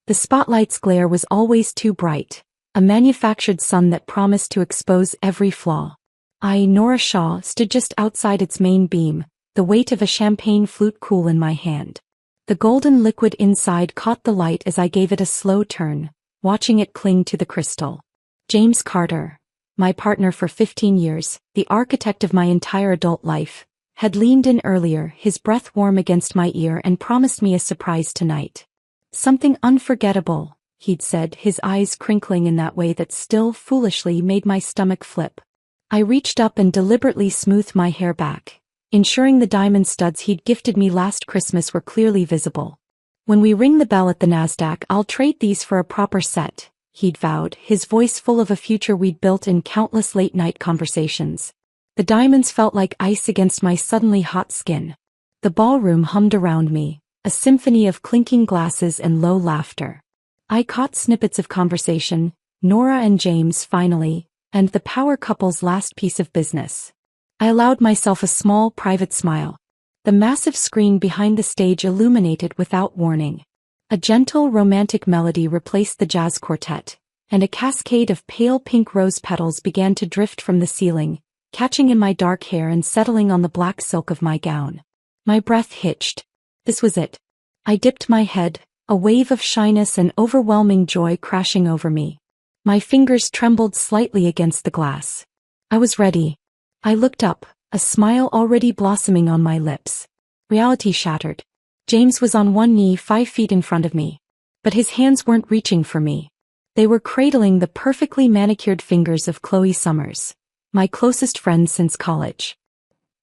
The spotlight's glare was always too bright, a manufactured sun that promised to expose every flaw. I, Nora Shaw, stood just outside its main beam, the weight of a champagne flute cool in my hand. The golden liquid inside caught the light as I gave it a slow turn, watching it cling to the crystal. James Carter, my partner for 15 years, the architect of my entire adult life, had leaned in earlier, his breath warm against my ear, and promised me a surprise tonight. Something unforgettable, he'd said, his eyes crinkling in that way that still foolishly made my stomach flip. I reached up and deliberately smoothed my hair back, ensuring the diamond studs he'd gifted me last Christmas were clearly visible. When we ring the bell at the NASDAQ, I'll trade these for a proper set, he'd vowed, his voice full of a future we'd built in countless late-night conversations. The diamonds felt like ice against my suddenly hot skin. The ballroom hummed around me, a symphony of clinking glasses and low laughter. I caught snippets of conversation, Nora and James finally, and the power couple's last piece of business. I allowed myself a small, private smile. The massive screen behind the stage illuminated without warning. A gentle, romantic melody replaced the jazz quartet, and a cascade of pale pink rose petals began to drift from the ceiling, catching in my dark hair and settling on the black silk of my gown. My breath hitched. This was it. I dipped my head, a wave of shyness and overwhelming joy crashing over me. My fingers trembled slightly against the glass. I was ready. I looked up, a smile already blossoming on my lips. Reality shattered. James was on one knee 5 feet in front of me. But his hands weren't reaching for me. They were cradling the perfectly manicured fingers of Chloe Summers, my closest friend since college.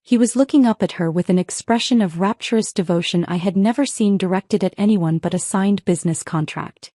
He was looking up at her with an expression of rapturous devotion I had never seen directed at anyone but a signed business contract.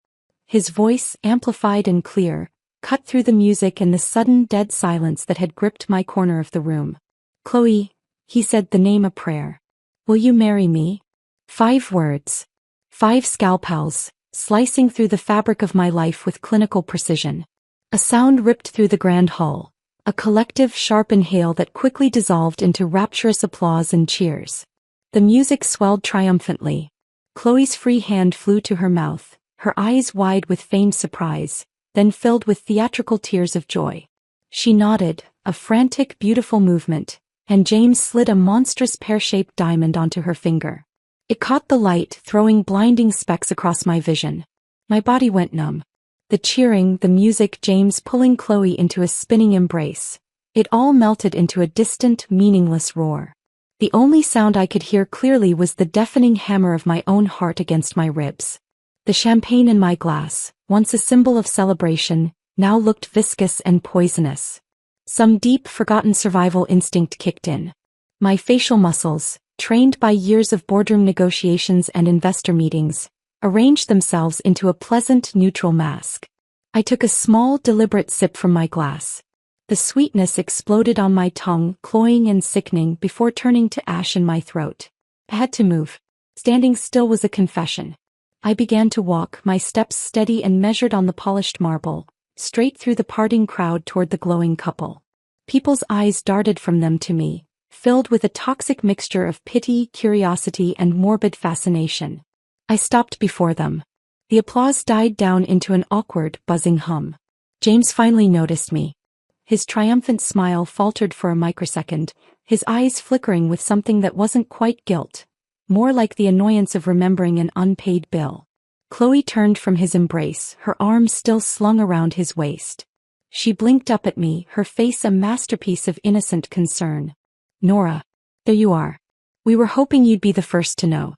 His voice, amplified and clear, cut through the music and the sudden dead silence that had gripped my corner of the room. "Chloe," he said, the name a prayer. "Will you marry me?" 5 words. 5 scalpels, slicing through the fabric of my life with clinical precision. A sound ripped through the grand hall, a collective sharp inhale that quickly dissolved into rapturous applause and cheers. The music swelled triumphantly. Chloe's free hand flew to her mouth, her eyes wide with feigned surprise, then filled with theatrical tears of joy. She nodded, a frantic, beautiful movement, and James slid a monstrous pear-shaped diamond onto her finger. It caught the light, throwing blinding specks across my vision. My body went numb. The cheering, the music, James pulling Chloe into a spinning embrace. It all melted into a distant, meaningless roar. The only sound I could hear clearly was the deafening hammer of my own heart against my ribs. The champagne in my glass, once a symbol of celebration, now looked viscous and poisonous. Some deep, forgotten survival instinct kicked in. My facial muscles, trained by years of boardroom negotiations and investor meetings, arranged themselves into a pleasant, neutral mask. I took a small, deliberate sip from my glass. The sweetness exploded on my tongue, cloying and sickening before turning to ash in my throat. I had to move. Standing still was a confession. I began to walk, my steps steady and measured on the polished marble, straight through the parting crowd toward the glowing couple. People's eyes darted from them to me, filled with a toxic mixture of pity, curiosity, and morbid fascination. I stopped before them. The applause died down into an awkward, buzzing hum. James finally noticed me. His triumphant smile faltered for a microsecond, his eyes flickering with something that wasn't quite guilt, more like the annoyance of remembering an unpaid bill. Chloe turned from his embrace, her arms still slung around his waist. She blinked up at me, her face a masterpiece of innocent concern. "Nora, there you are. We were hoping you'd be the first to know.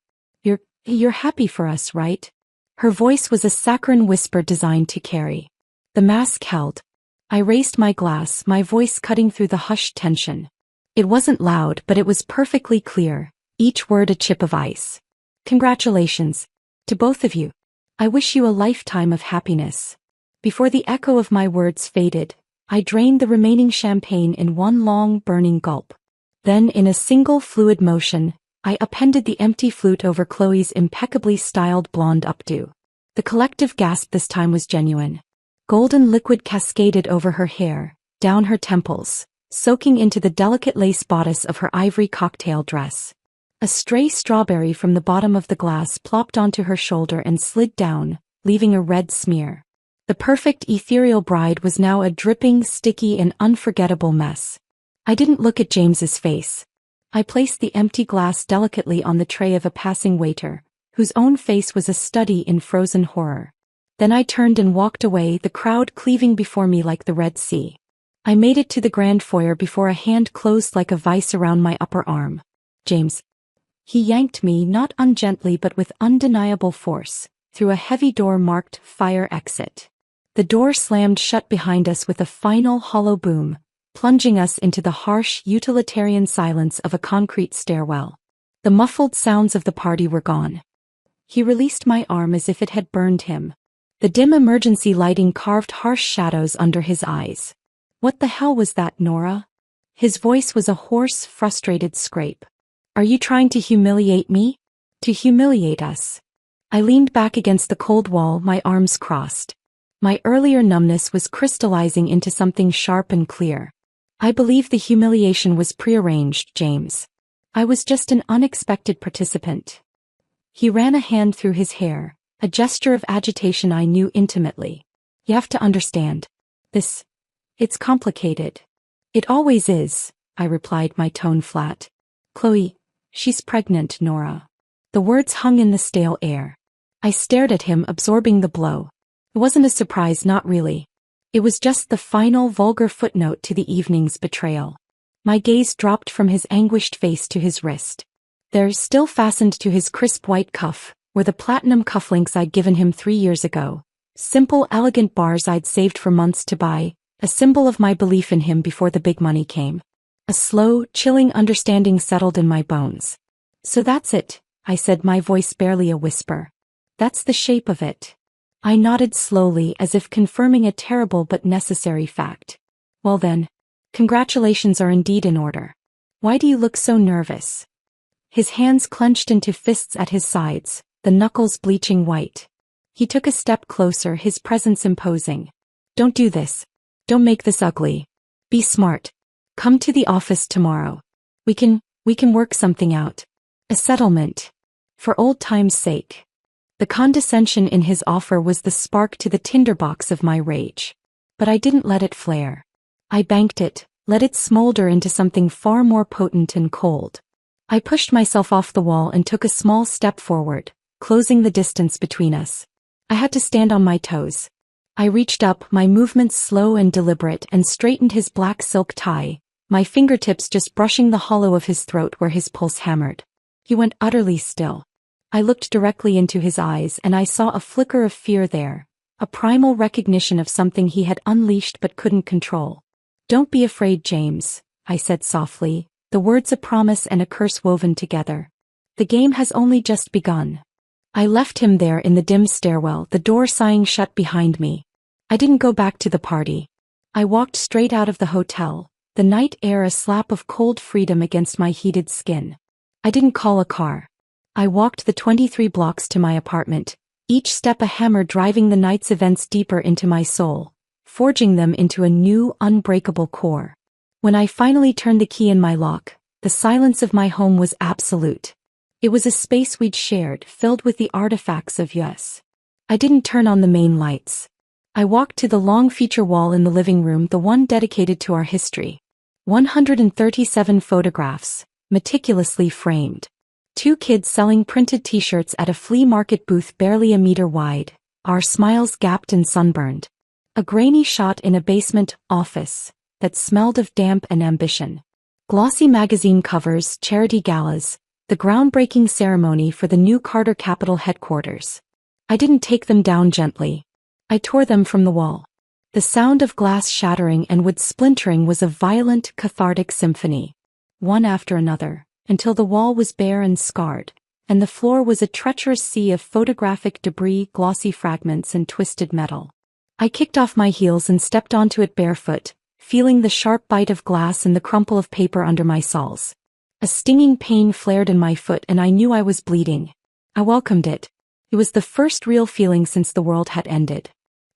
You're happy for us, right?" Her voice was a saccharine whisper designed to carry. The mask held. I raised my glass, my voice cutting through the hushed tension. It wasn't loud, but it was perfectly clear, each word a chip of ice. "Congratulations. To both of you. I wish you a lifetime of happiness." Before the echo of my words faded, I drained the remaining champagne in one long, burning gulp. Then, in a single fluid motion, I appended the empty flute over Chloe's impeccably styled blonde updo. The collective gasp this time was genuine. Golden liquid cascaded over her hair, down her temples, soaking into the delicate lace bodice of her ivory cocktail dress. A stray strawberry from the bottom of the glass plopped onto her shoulder and slid down, leaving a red smear. The perfect ethereal bride was now a dripping, sticky and unforgettable mess. I didn't look at James's face. I placed the empty glass delicately on the tray of a passing waiter, whose own face was a study in frozen horror. Then I turned and walked away, the crowd cleaving before me like the Red Sea. I made it to the grand foyer before a hand closed like a vice around my upper arm. James. He yanked me, not ungently but with undeniable force, through a heavy door marked Fire Exit. The door slammed shut behind us with a final hollow boom, plunging us into the harsh, utilitarian silence of a concrete stairwell. The muffled sounds of the party were gone. He released my arm as if it had burned him. The dim emergency lighting carved harsh shadows under his eyes. "What the hell was that, Nora?" His voice was a hoarse, frustrated scrape. "Are you trying to humiliate me? To humiliate us?" I leaned back against the cold wall, my arms crossed. My earlier numbness was crystallizing into something sharp and clear. I believe the humiliation was prearranged, James. I was just an unexpected participant. He ran a hand through his hair, a gesture of agitation I knew intimately. "You have to understand. It's complicated." "It always is," I replied, my tone flat. "Chloe, she's pregnant, Nora." The words hung in the stale air. I stared at him, absorbing the blow. It wasn't a surprise, not really. It was just the final vulgar footnote to the evening's betrayal. My gaze dropped from his anguished face to his wrist. There, still fastened to his crisp white cuff, were the platinum cufflinks I'd given him 3 years ago. Simple, elegant bars I'd saved for months to buy, a symbol of my belief in him before the big money came. A slow, chilling understanding settled in my bones. "So that's it," I said, my voice barely a whisper. "That's the shape of it." I nodded slowly, as if confirming a terrible but necessary fact. "Well then, congratulations are indeed in order. Why do you look so nervous?" His hands clenched into fists at his sides, the knuckles bleaching white. He took a step closer, his presence imposing. "Don't do this. Don't make this ugly. Be smart. Come to the office tomorrow. We can work something out. A settlement. For old time's sake." The condescension in his offer was the spark to the tinderbox of my rage. But I didn't let it flare. I banked it, let it smolder into something far more potent and cold. I pushed myself off the wall and took a small step forward, closing the distance between us. I had to stand on my toes. I reached up, my movements slow and deliberate, and straightened his black silk tie, my fingertips just brushing the hollow of his throat where his pulse hammered. He went utterly still. I looked directly into his eyes and I saw a flicker of fear there, a primal recognition of something he had unleashed but couldn't control. "Don't be afraid, James," I said softly, the words a promise and a curse woven together. "The game has only just begun." I left him there in the dim stairwell, the door sighing shut behind me. I didn't go back to the party. I walked straight out of the hotel, the night air a slap of cold freedom against my heated skin. I didn't call a car. I walked the 23 blocks to my apartment, each step a hammer driving the night's events deeper into my soul, forging them into a new, unbreakable core. When I finally turned the key in my lock, the silence of my home was absolute. It was a space we'd shared, filled with the artifacts of us. I didn't turn on the main lights. I walked to the long feature wall in the living room, the one dedicated to our history. 137 photographs, meticulously framed. 2 kids selling printed t-shirts at a flea market booth barely a meter wide, our smiles gapped and sunburned. A grainy shot in a basement office that smelled of damp and ambition. Glossy magazine covers, charity galas, the groundbreaking ceremony for the new Carter Capital headquarters. I didn't take them down gently. I tore them from the wall. The sound of glass shattering and wood splintering was a violent, cathartic symphony. One after another, until the wall was bare and scarred, and the floor was a treacherous sea of photographic debris, glossy fragments and twisted metal. I kicked off my heels and stepped onto it barefoot, feeling the sharp bite of glass and the crumple of paper under my soles. A stinging pain flared in my foot and I knew I was bleeding. I welcomed it. It was the first real feeling since the world had ended.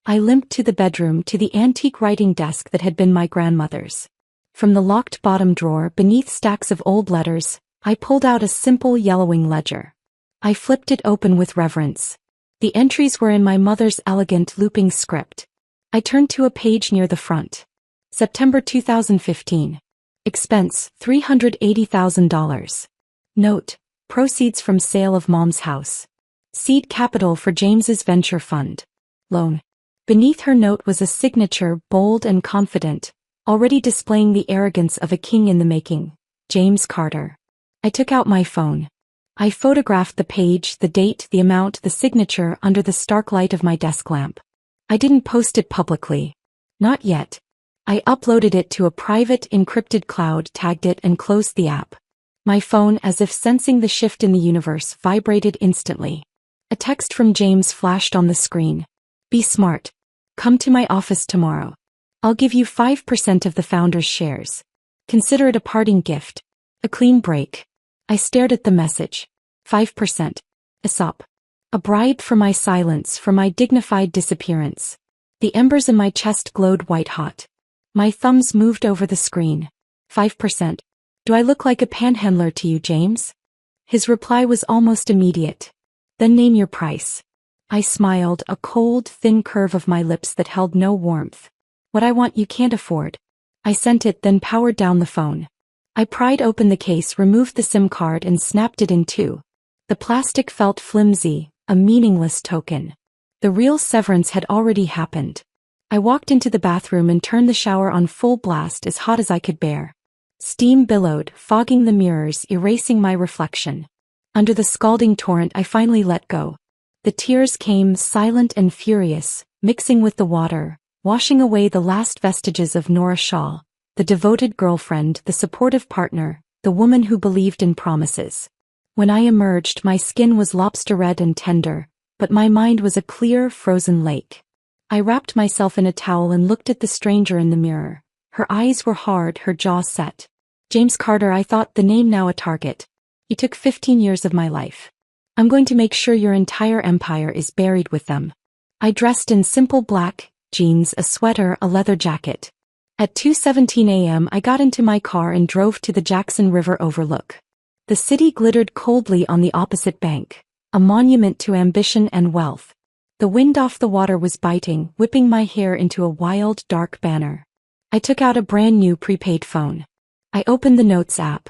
I limped to the bedroom, to the antique writing desk that had been my grandmother's. From the locked bottom drawer, beneath stacks of old letters, I pulled out a simple yellowing ledger. I flipped it open with reverence. The entries were in my mother's elegant looping script. I turned to a page near the front. September 2015. Expense, $380,000. Note, proceeds from sale of mom's house. Seed capital for James's venture fund. Loan. Beneath her note was a signature, bold and confident, already displaying the arrogance of a king in the making. James Carter. I took out my phone. I photographed the page, the date, the amount, the signature under the stark light of my desk lamp. I didn't post it publicly. Not yet. I uploaded it to a private, encrypted cloud, tagged it and closed the app. My phone, as if sensing the shift in the universe, vibrated instantly. A text from James flashed on the screen. Be smart. Come to my office tomorrow. I'll give you 5% of the founder's shares. Consider it a parting gift. A clean break. I stared at the message. 5%. engsub. A bribe for my silence, for my dignified disappearance. The embers in my chest glowed white-hot. My thumbs moved over the screen. 5%. Do I look like a panhandler to you, James? His reply was almost immediate. Then name your price. I smiled, a cold, thin curve of my lips that held no warmth. What I want you can't afford. I sent it, then powered down the phone. I pried open the case, removed the SIM card and snapped it in two. The plastic felt flimsy, a meaningless token. The real severance had already happened. I walked into the bathroom and turned the shower on full blast, as hot as I could bear. Steam billowed, fogging the mirrors, erasing my reflection. Under the scalding torrent I finally let go. The tears came, silent and furious, mixing with the water, washing away the last vestiges of Nora Shaw, the devoted girlfriend, the supportive partner, the woman who believed in promises. When I emerged, my skin was lobster red and tender, but my mind was a clear, frozen lake. I wrapped myself in a towel and looked at the stranger in the mirror. Her eyes were hard, her jaw set. James Carter, I thought, the name now a target. You took 15 years of my life. I'm going to make sure your entire empire is buried with them. I dressed in simple black jeans, a sweater, a leather jacket. At 2:17 a.m. I got into my car and drove to the Jackson River overlook. The city glittered coldly on the opposite bank, a monument to ambition and wealth. The wind off the water was biting, whipping my hair into a wild, dark banner. I took out a brand new prepaid phone. I opened the Notes app.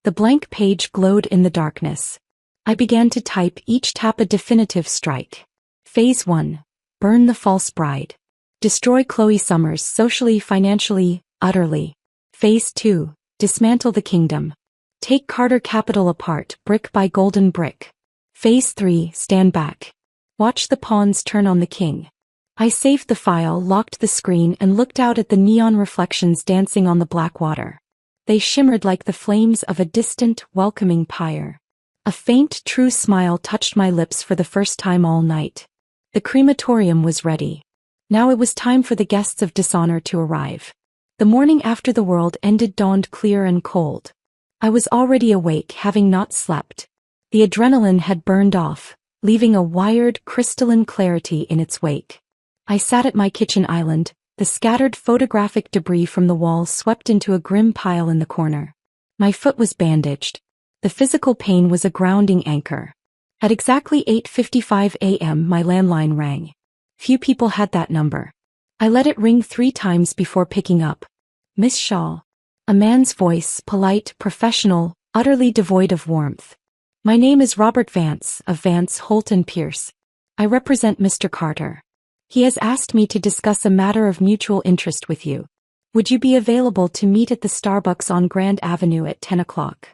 The blank page glowed in the darkness. I began to type, each tap a definitive strike. Phase 1. Burn the false bride. Destroy Chloe Summers socially, financially, utterly. Phase 2. Dismantle the kingdom. Take Carter Capital apart, brick by golden brick. Phase 3. Stand back. Watch the pawns turn on the king. I saved the file, locked the screen and looked out at the neon reflections dancing on the black water. They shimmered like the flames of a distant, welcoming pyre. A faint, true smile touched my lips for the first time all night. The crematorium was ready. Now it was time for the guests of dishonor to arrive. The morning after the world ended dawned clear and cold. I was already awake, having not slept. The adrenaline had burned off, leaving a wired, crystalline clarity in its wake. I sat at my kitchen island, the scattered photographic debris from the wall swept into a grim pile in the corner. My foot was bandaged. The physical pain was a grounding anchor. At exactly 8:55 a.m. my landline rang. Few people had that number. I let it ring 3 times before picking up. Miss Shaw. A man's voice, polite, professional, utterly devoid of warmth. My name is Robert Vance, of Vance, Holt & Pierce. I represent Mr. Carter. He has asked me to discuss a matter of mutual interest with you. Would you be available to meet at the Starbucks on Grand Avenue at 10 o'clock?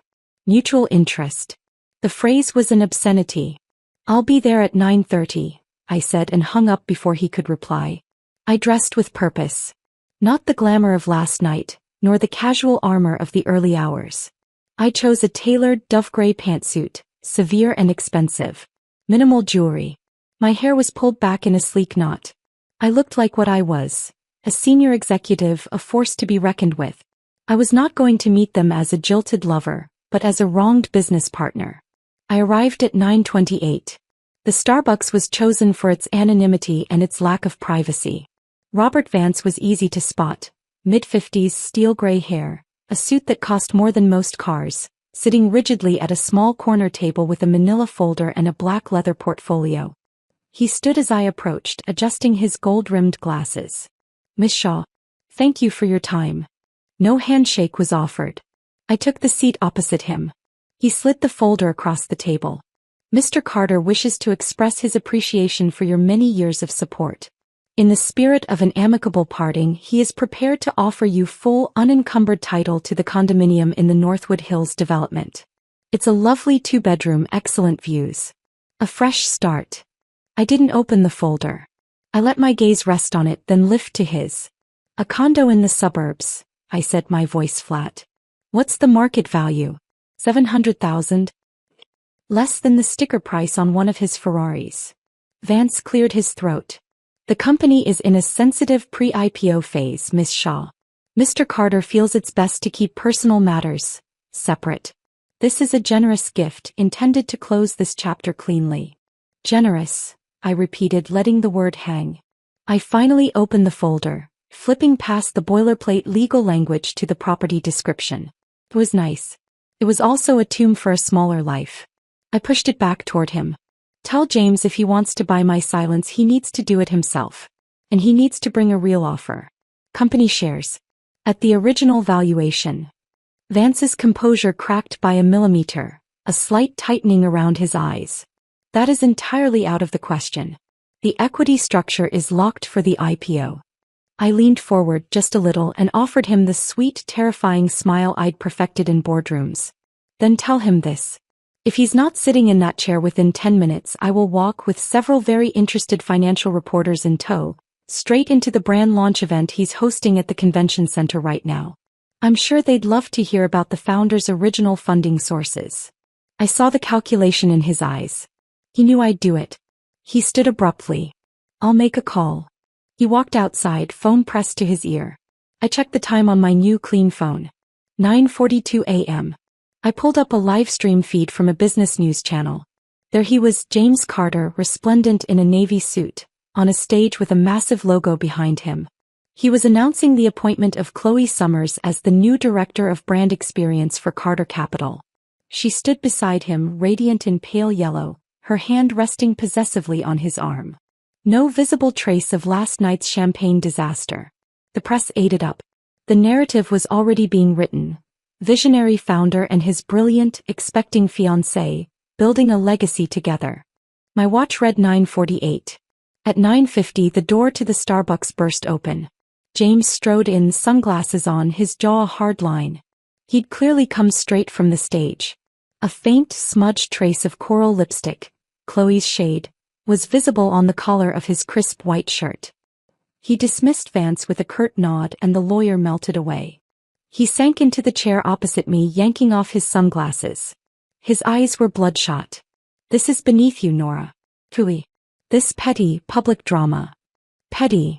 Mutual interest. The phrase was an obscenity. I'll be there at 9:30, I said and hung up before he could reply. I dressed with purpose. Not the glamour of last night, nor the casual armor of the early hours. I chose a tailored dove gray pantsuit, severe and expensive. Minimal jewelry. My hair was pulled back in a sleek knot. I looked like what I was, a senior executive, a force to be reckoned with. I was not going to meet them as a jilted lover, but as a wronged business partner. I arrived at 9:28. The Starbucks was chosen for its anonymity and its lack of privacy. Robert Vance was easy to spot. Mid-50s, steel gray hair, a suit that cost more than most cars, sitting rigidly at a small corner table with a manila folder and a black leather portfolio. He stood as I approached, adjusting his gold-rimmed glasses. Miss Shaw, thank you for your time. No handshake was offered. I took the seat opposite him. He slid the folder across the table. Mr. Carter wishes to express his appreciation for your many years of support. In the spirit of an amicable parting, he is prepared to offer you full unencumbered title to the condominium in the Northwood Hills development. It's a lovely 2-bedroom, excellent views. A fresh start. I didn't open the folder. I let my gaze rest on it, then lift to his. A condo in the suburbs, I said, my voice flat. What's the market value? 700,000? Less than the sticker price on one of his Ferraris. Vance cleared his throat. The company is in a sensitive pre-IPO phase, Miss Shaw. Mr. Carter feels it's best to keep personal matters separate. This is a generous gift intended to close this chapter cleanly. Generous, I repeated, letting the word hang. I finally opened the folder, flipping past the boilerplate legal language to the property description. It was nice. It was also a tomb for a smaller life. I pushed it back toward him. Tell James if he wants to buy my silence, he needs to do it himself. And he needs to bring a real offer. Company shares. At the original valuation. Vance's composure cracked by a millimeter, a slight tightening around his eyes. That is entirely out of the question. The equity structure is locked for the IPO. I leaned forward just a little and offered him the sweet, terrifying smile I'd perfected in boardrooms. Then tell him this. If he's not sitting in that chair within 10 minutes, I will walk with several very interested financial reporters in tow, straight into the brand launch event he's hosting at the convention center right now. I'm sure they'd love to hear about the founder's original funding sources. I saw the calculation in his eyes. He knew I'd do it. He stood abruptly. I'll make a call. He walked outside, phone pressed to his ear. I checked the time on my new clean phone. 9:42 a.m. I pulled up a live stream feed from a business news channel. There he was, James Carter, resplendent in a navy suit, on a stage with a massive logo behind him. He was announcing the appointment of Chloe Summers as the new director of brand experience for Carter Capital. She stood beside him, radiant in pale yellow, her hand resting possessively on his arm. No visible trace of last night's champagne disaster. The press ate it up. The narrative was already being written. Visionary founder and his brilliant, expecting fiancé, building a legacy together. My watch read 9:48. At 9:50 the door to the Starbucks burst open. James strode in, sunglasses on, his jaw a hard line. He'd clearly come straight from the stage. A faint, smudged trace of coral lipstick, Chloe's shade, was visible on the collar of his crisp white shirt. He dismissed Vance with a curt nod and the lawyer melted away. He sank into the chair opposite me, yanking off his sunglasses. His eyes were bloodshot. This is beneath you, Nora. Truly. This petty, public drama. Petty?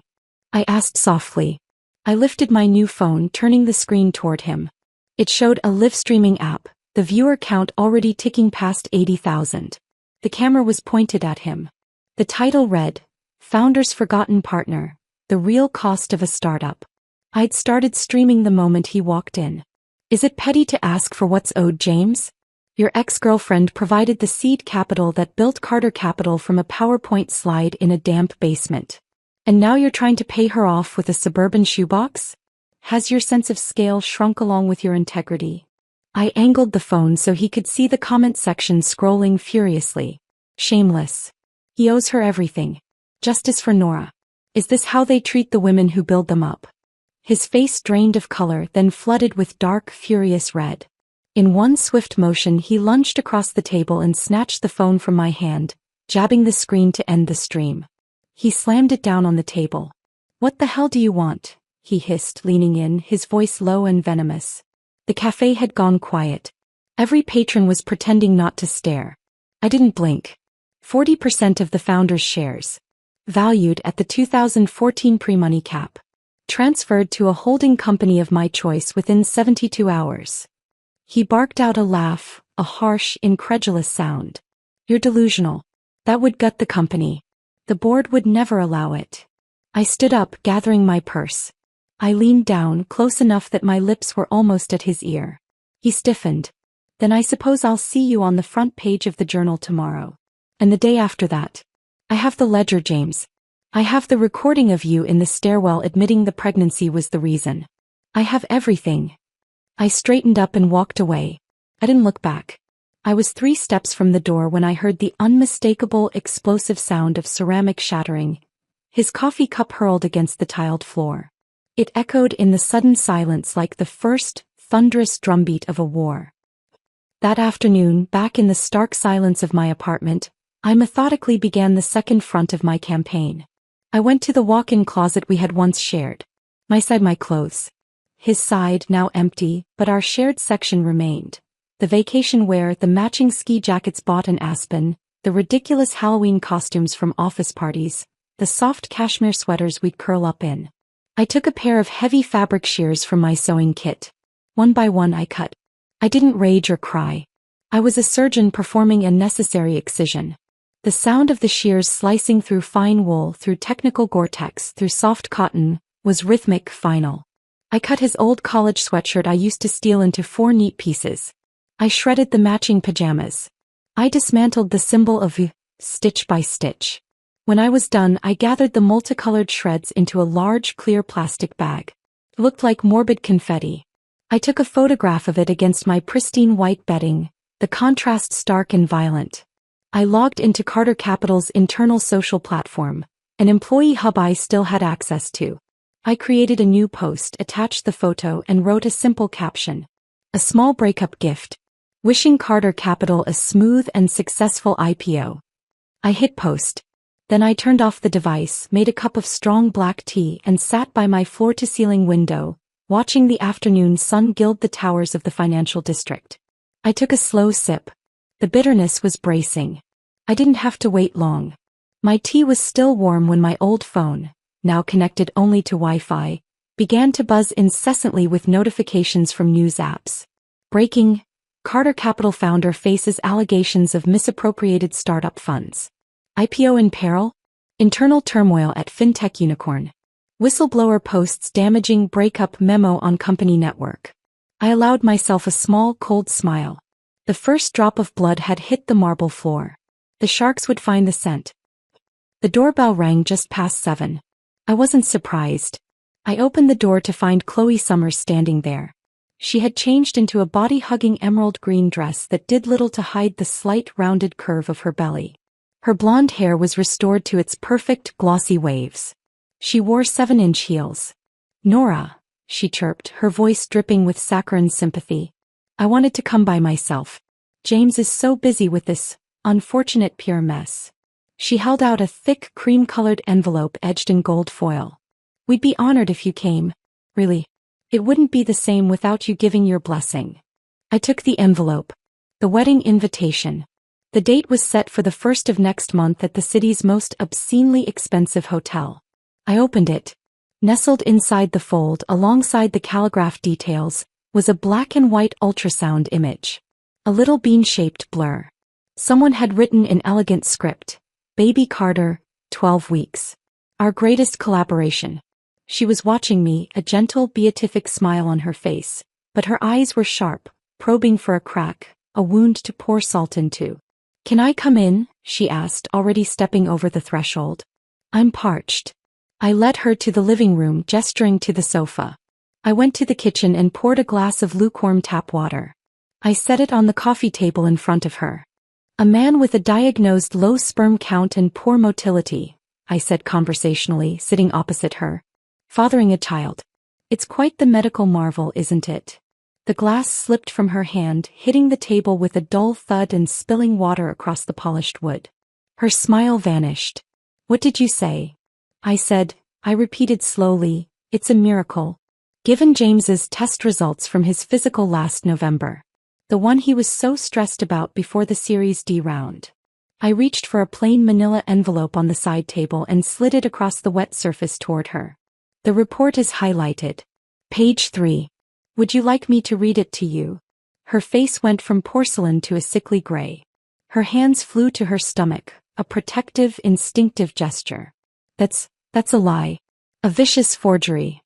I asked softly. I lifted my new phone, turning the screen toward him. It showed a live streaming app, the viewer count already ticking past 80,000. The camera was pointed at him. The title read, Founder's Forgotten Partner, The Real Cost of a Startup. I'd started streaming the moment he walked in. Is it petty to ask for what's owed, James? Your ex-girlfriend provided the seed capital that built Carter Capital from a PowerPoint slide in a damp basement. And now you're trying to pay her off with a suburban shoebox? Has your sense of scale shrunk along with your integrity? I angled the phone so he could see the comment section scrolling furiously. Shameless. He owes her everything. Justice for Nora. Is this how they treat the women who build them up? His face drained of color, then flooded with dark, furious red. In one swift motion he lunged across the table and snatched the phone from my hand, jabbing the screen to end the stream. He slammed it down on the table. What the hell do you want? He hissed, leaning in, his voice low and venomous. The cafe had gone quiet. Every patron was pretending not to stare. I didn't blink. 40% of the founder's shares. Valued at the 2014 pre-money cap. Transferred to a holding company of my choice within 72 hours. He barked out a laugh, a harsh, incredulous sound. You're delusional. That would gut the company. The board would never allow it. I stood up, gathering my purse. I leaned down, close enough that my lips were almost at his ear. He stiffened. Then I suppose I'll see you on the front page of the journal tomorrow. And the day after that. I have the ledger, James. I have the recording of you in the stairwell admitting the pregnancy was the reason. I have everything. I straightened up and walked away. I didn't look back. I was 3 steps from the door when I heard the unmistakable explosive sound of ceramic shattering. His coffee cup hurled against the tiled floor. It echoed in the sudden silence like the first, thunderous drumbeat of a war. That afternoon, back in the stark silence of my apartment, I methodically began the second front of my campaign. I went to the walk-in closet we had once shared. My side, my clothes. His side, now empty, but our shared section remained. The vacation wear, the matching ski jackets bought in Aspen, the ridiculous Halloween costumes from office parties, the soft cashmere sweaters we'd curl up in. I took a pair of heavy fabric shears from my sewing kit. One by one I cut. I didn't rage or cry. I was a surgeon performing a necessary excision. The sound of the shears slicing through fine wool, through technical Gore-Tex, through soft cotton, was rhythmic, final. I cut his old college sweatshirt I used to steal into 4 neat pieces. I shredded the matching pajamas. I dismantled the symbol of stitch by stitch. When I was done, I gathered the multicolored shreds into a large clear plastic bag. It looked like morbid confetti. I took a photograph of it against my pristine white bedding, the contrast stark and violent. I logged into Carter Capital's internal social platform, an employee hub I still had access to. I created a new post, attached the photo, and wrote a simple caption. A small breakup gift. Wishing Carter Capital a smooth and successful IPO. I hit post. Then I turned off the device, made a cup of strong black tea, and sat by my floor-to-ceiling window, watching the afternoon sun gild the towers of the financial district. I took a slow sip. The bitterness was bracing. I didn't have to wait long. My tea was still warm when my old phone, now connected only to Wi-Fi, began to buzz incessantly with notifications from news apps. Breaking: Carter Capital founder faces allegations of misappropriated startup funds. IPO in peril? Internal turmoil at fintech unicorn. Whistleblower posts damaging breakup memo on company network. I allowed myself a small, cold smile. The first drop of blood had hit the marble floor. The sharks would find the scent. The doorbell rang just past 7. I wasn't surprised. I opened the door to find Chloe Summers standing there. She had changed into a body-hugging emerald green dress that did little to hide the slight rounded curve of her belly. Her blonde hair was restored to its perfect glossy waves. She wore 7-inch heels. "Nora," she chirped, her voice dripping with saccharine sympathy. "I wanted to come by myself. James is so busy with this unfortunate pure mess." She held out a thick cream-colored envelope edged in gold foil. "We'd be honored if you came. Really. It wouldn't be the same without you giving your blessing." I took the envelope. The wedding invitation. The date was set for the 1st of next month at the city's most obscenely expensive hotel. I opened it. Nestled inside the fold, alongside the calligraphed details, was a black and white ultrasound image. A little bean-shaped blur. Someone had written in elegant script, "Baby Carter, 12 weeks. Our greatest collaboration." She was watching me, a gentle beatific smile on her face, but her eyes were sharp, probing for a crack, a wound to pour salt into. "Can I come in?" she asked, already stepping over the threshold. "I'm parched." I led her to the living room, gesturing to the sofa. I went to the kitchen and poured a glass of lukewarm tap water. I set it on the coffee table in front of her. "A man with a diagnosed low sperm count and poor motility," I said conversationally, sitting opposite her. "Fathering a child. It's quite the medical marvel, isn't it?" The glass slipped from her hand, hitting the table with a dull thud and spilling water across the polished wood. Her smile vanished. "What did you say?" I said. I repeated slowly, "It's a miracle. Given James's test results from his physical last November. The one he was so stressed about before the Series D round." I reached for a plain manila envelope on the side table and slid it across the wet surface toward her. "The report is highlighted. Page 3. Would you like me to read it to you?" Her face went from porcelain to a sickly gray. Her hands flew to her stomach, a protective, instinctive gesture. That's a lie. A vicious forgery."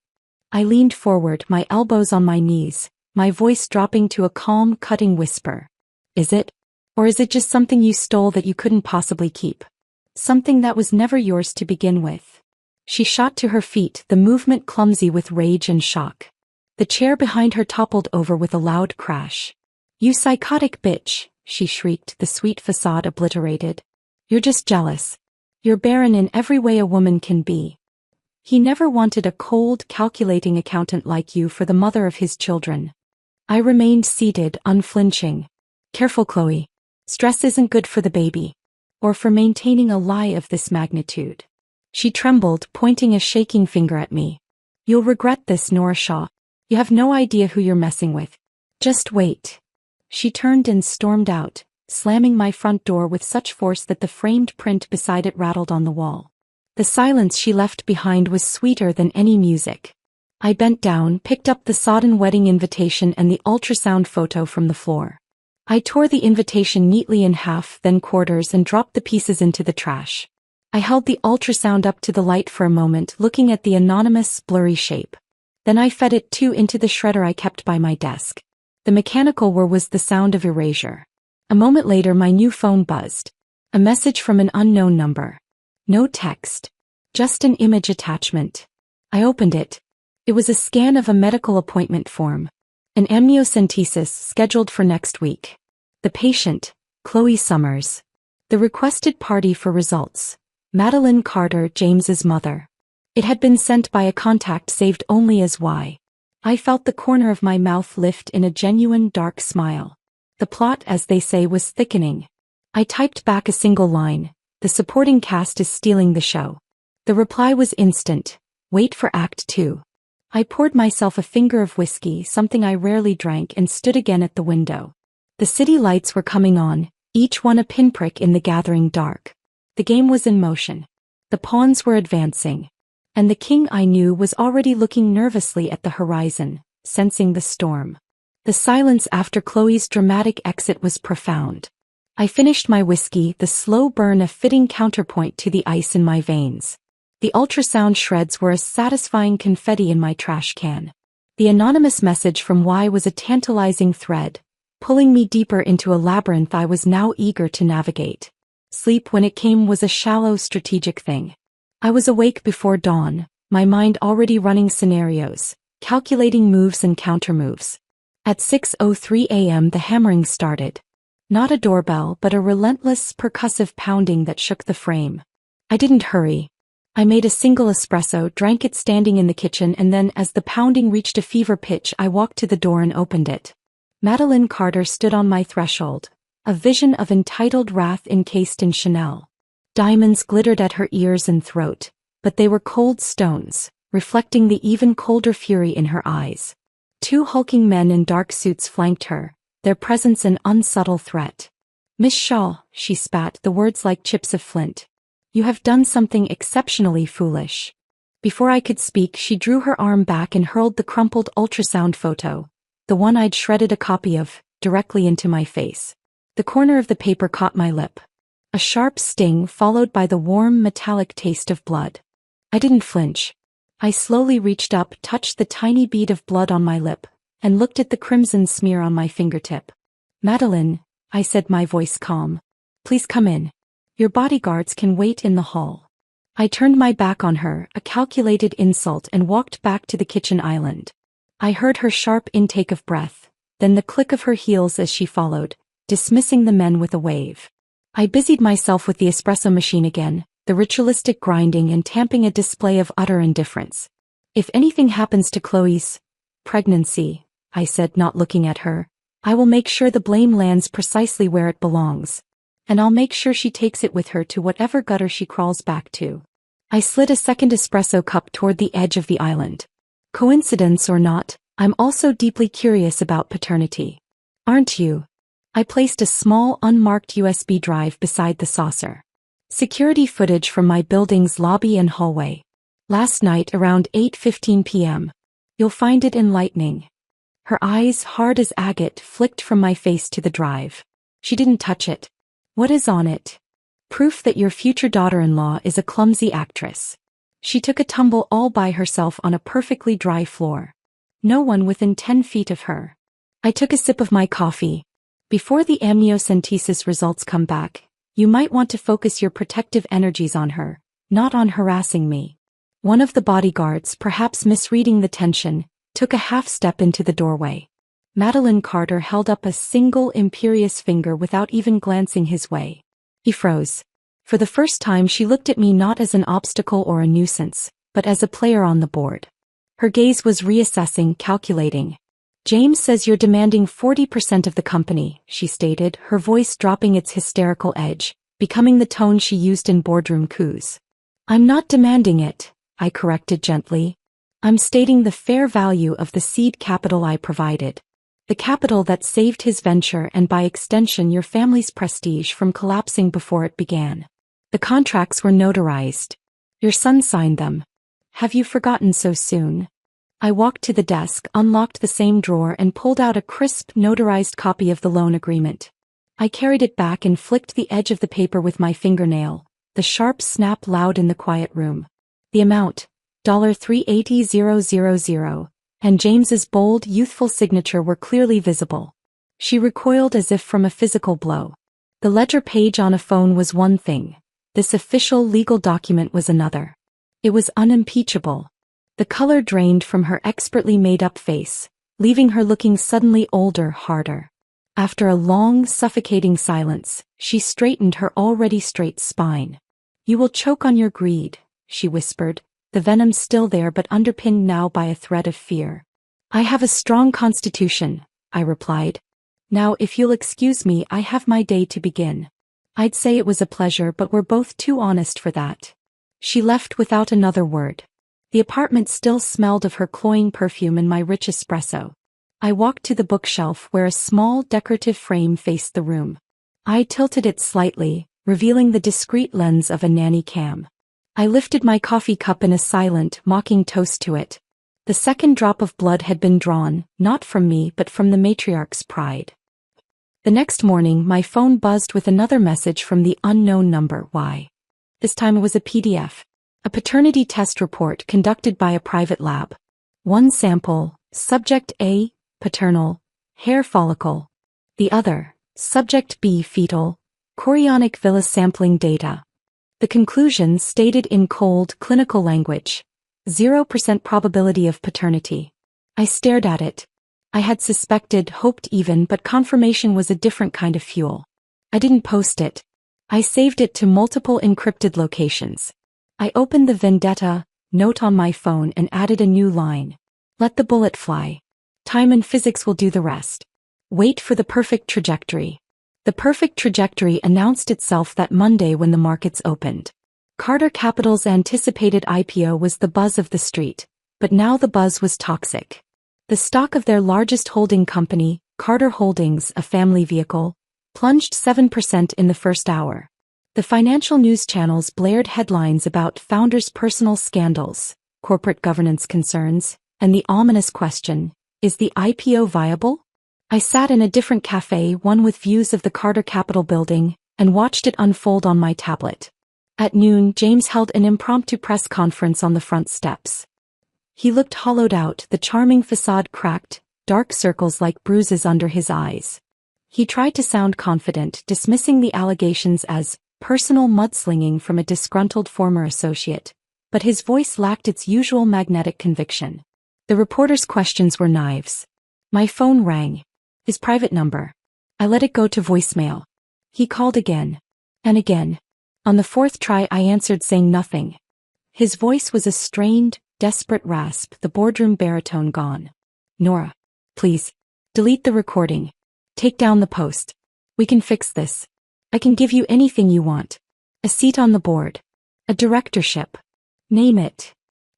I leaned forward, my elbows on my knees, my voice dropping to a calm, cutting whisper. "Is it? Or is it just something you stole that you couldn't possibly keep?" something that was never yours to begin with. She shot to her feet, the movement clumsy with rage and shock. The chair behind her toppled over with a loud crash. "You psychotic bitch," she shrieked, the sweet facade obliterated. "You're just jealous. You're barren in every way a woman can be. He never wanted a cold, calculating accountant like you for the mother of his children." I remained seated, unflinching. "Careful, Chloe. Stress isn't good for the baby. Or for maintaining a lie of this magnitude." She trembled, pointing a shaking finger at me. "You'll regret this, Nora Shaw. You have no idea who you're messing with. Just wait." She turned and stormed out, slamming my front door with such force that the framed print beside it rattled on the wall. The silence she left behind was sweeter than any music. I bent down, picked up the sodden wedding invitation and the ultrasound photo from the floor. I tore the invitation neatly in half, then quarters, and dropped the pieces into the trash. I held the ultrasound up to the light for a moment, looking at the anonymous, blurry shape. Then I fed it too into the shredder I kept by my desk. The mechanical whir was the sound of erasure. A moment later my new phone buzzed. A message from an unknown number. No text. Just an image attachment. I opened it. It was a scan of a medical appointment form. An amniocentesis scheduled for next week. The patient, Chloe Summers. The requested party for results, Madeline Carter, James's mother. It had been sent by a contact saved only as Y. I felt the corner of my mouth lift in a genuine dark smile. The plot, as they say, was thickening. I typed back a single line. "The supporting cast is stealing the show." The reply was instant. "Wait for Act 2. I poured myself a finger of whiskey, something I rarely drank, and stood again at the window. The city lights were coming on, each one a pinprick in the gathering dark. The game was in motion. The pawns were advancing. And the king I knew was already looking nervously at the horizon, sensing the storm. The silence after Chloe's dramatic exit was profound. I finished my whiskey, the slow burn a fitting counterpoint to the ice in my veins. The ultrasound shreds were as satisfying confetti in my trash can. The anonymous message from Y was a tantalizing thread, pulling me deeper into a labyrinth I was now eager to navigate. Sleep, when it came, was a shallow, strategic thing. I was awake before dawn, my mind already running scenarios, calculating moves and countermoves. At 6:03 a.m. the hammering started. Not a doorbell, but a relentless, percussive pounding that shook the frame. I didn't hurry. I made a single espresso, drank it standing in the kitchen, and then, as the pounding reached a fever pitch, I walked to the door and opened it. Madeline Carter stood on my threshold, a vision of entitled wrath encased in Chanel. Diamonds glittered at her ears and throat, but they were cold stones, reflecting the even colder fury in her eyes. Two hulking men in dark suits flanked her, their presence an unsubtle threat. "Miss Shaw," she spat, the words like chips of flint. "You have done something exceptionally foolish." Before I could speak, she drew her arm back and hurled the crumpled ultrasound photo, the one I'd shredded a copy of, directly into my face. The corner of the paper caught my lip. A sharp sting followed by the warm, metallic taste of blood. I didn't flinch. I slowly reached up, touched the tiny bead of blood on my lip, and looked at the crimson smear on my fingertip. "Madeline," I said, my voice calm. "Please come in. Your bodyguards can wait in the hall." I turned my back on her, a calculated insult, and walked back to the kitchen island. I heard her sharp intake of breath, then the click of her heels as she followed, dismissing the men with a wave. I busied myself with the espresso machine again, the ritualistic grinding and tamping, a display of utter indifference. "If anything happens to Chloe's pregnancy," I said, not looking at her, "I will make sure the blame lands precisely where it belongs. And I'll make sure she takes it with her to whatever gutter she crawls back to." I slid a second espresso cup toward the edge of the island. Coincidence or not, I'm also deeply curious about paternity. Aren't you? I placed a small, unmarked USB drive beside the saucer. Security footage from my building's lobby and hallway. Last night around 8:15 p.m. You'll find it enlightening. Her eyes, hard as agate, flicked from my face to the drive. She didn't touch it. "What is on it?" "Proof that your future daughter-in-law is a clumsy actress. She took a tumble all by herself on a perfectly dry floor. No one within 10 feet of her." I took a sip of my coffee. "Before the amniocentesis results come back, You might want to focus your protective energies on her, not on harassing me. One of the bodyguards, perhaps misreading the tension, took a half step into the doorway. Madeline Carter held up a single imperious finger without even glancing his way. He froze. For the first time she looked at me not as an obstacle or a nuisance, but as a player on the board. Her gaze was reassessing, calculating. James says you're demanding 40% of the company, she stated, her voice dropping its hysterical edge, becoming the tone she used in boardroom coups. I'm not demanding it, I corrected gently. I'm stating the fair value of the seed capital I provided. The capital that saved his venture and by extension your family's prestige from collapsing before it began. The contracts were notarized. Your son signed them. Have you forgotten so soon? I walked to the desk, unlocked the same drawer and pulled out a crisp, notarized copy of the loan agreement. I carried it back and flicked the edge of the paper with my fingernail, the sharp snap loud in the quiet room. The amount, $380,000, and James's bold, youthful signature were clearly visible. She recoiled as if from a physical blow. The ledger page on a phone was one thing. This official legal document was another. It was unimpeachable. The color drained from her expertly made-up face, leaving her looking suddenly older, harder. After a long, suffocating silence, she straightened her already straight spine. You will choke on your greed, she whispered, the venom still there but underpinned now by a thread of fear. I have a strong constitution, I replied. Now if you'll excuse me, I have my day to begin. I'd say it was a pleasure, but we're both too honest for that. She left without another word. The apartment still smelled of her cloying perfume and my rich espresso. I walked to the bookshelf where a small decorative frame faced the room. I tilted it slightly, revealing the discreet lens of a nanny cam. I lifted my coffee cup in a silent, mocking toast to it. The second drop of blood had been drawn, not from me but from the matriarch's pride. The next morning my phone buzzed with another message from the unknown number. Why? This time it was a PDF. A paternity test report conducted by a private lab. One sample, subject A, paternal, hair follicle. The other, subject B, fetal, chorionic villus sampling data. The conclusions stated in cold, clinical language. 0% probability of paternity. I stared at it. I had suspected, hoped even, but confirmation was a different kind of fuel. I didn't post it. I saved it to multiple encrypted locations. I opened the vendetta note on my phone and added a new line. Let the bullet fly. Time and physics will do the rest. Wait for the perfect trajectory. The perfect trajectory announced itself that Monday when the markets opened. Carter Capital's anticipated IPO was the buzz of the street, but now the buzz was toxic. The stock of their largest holding company, Carter Holdings, a family vehicle, plunged 7% in the first hour. The financial news channels blared headlines about founders' personal scandals, corporate governance concerns, and the ominous question, is the IPO viable? I sat in a different cafe, one with views of the Carter Capital building, and watched it unfold on my tablet. At noon, James held an impromptu press conference on the front steps. He looked hollowed out, the charming facade cracked, dark circles like bruises under his eyes. He tried to sound confident, dismissing the allegations as personal mudslinging from a disgruntled former associate, but his voice lacked its usual magnetic conviction. The reporter's questions were knives. My phone rang. His private number. I let it go to voicemail. He called again. And again. On the fourth try I answered saying nothing. His voice was a strained, desperate rasp, the boardroom baritone gone. Nora. Please. Delete the recording. Take down the post. We can fix this. I can give you anything you want. A seat on the board. A directorship. Name it.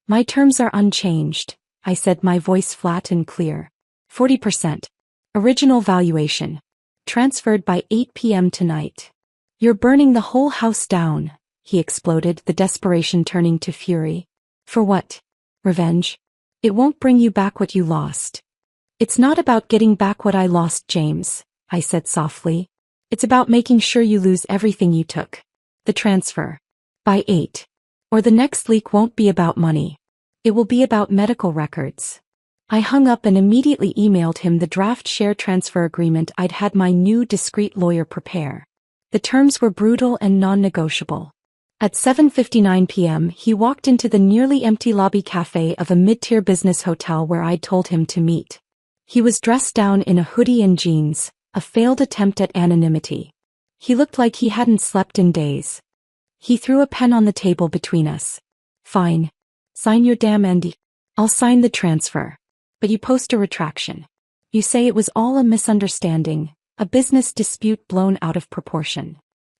My terms are unchanged, I said, my voice flat and clear. 40%. Original valuation. Transferred by 8 p.m. tonight. You're burning the whole house down, he exploded, the desperation turning to fury. For what? Revenge? It won't bring you back what you lost. It's not about getting back what I lost, James, I said softly. It's about making sure you lose everything you took. The transfer. By 8. Or the next leak won't be about money. It will be about medical records. I hung up and immediately emailed him the draft share transfer agreement I'd had my new discreet lawyer prepare. The terms were brutal and non-negotiable. At 7:59 p.m. he walked into the nearly empty lobby cafe of a mid-tier business hotel where I'd told him to meet. He was dressed down in a hoodie and jeans, a failed attempt at anonymity. He looked like he hadn't slept in days. He threw a pen on the table between us. Fine. Sign your damn NDA. I'll sign the transfer. But you post a retraction. You say it was all a misunderstanding, a business dispute blown out of proportion.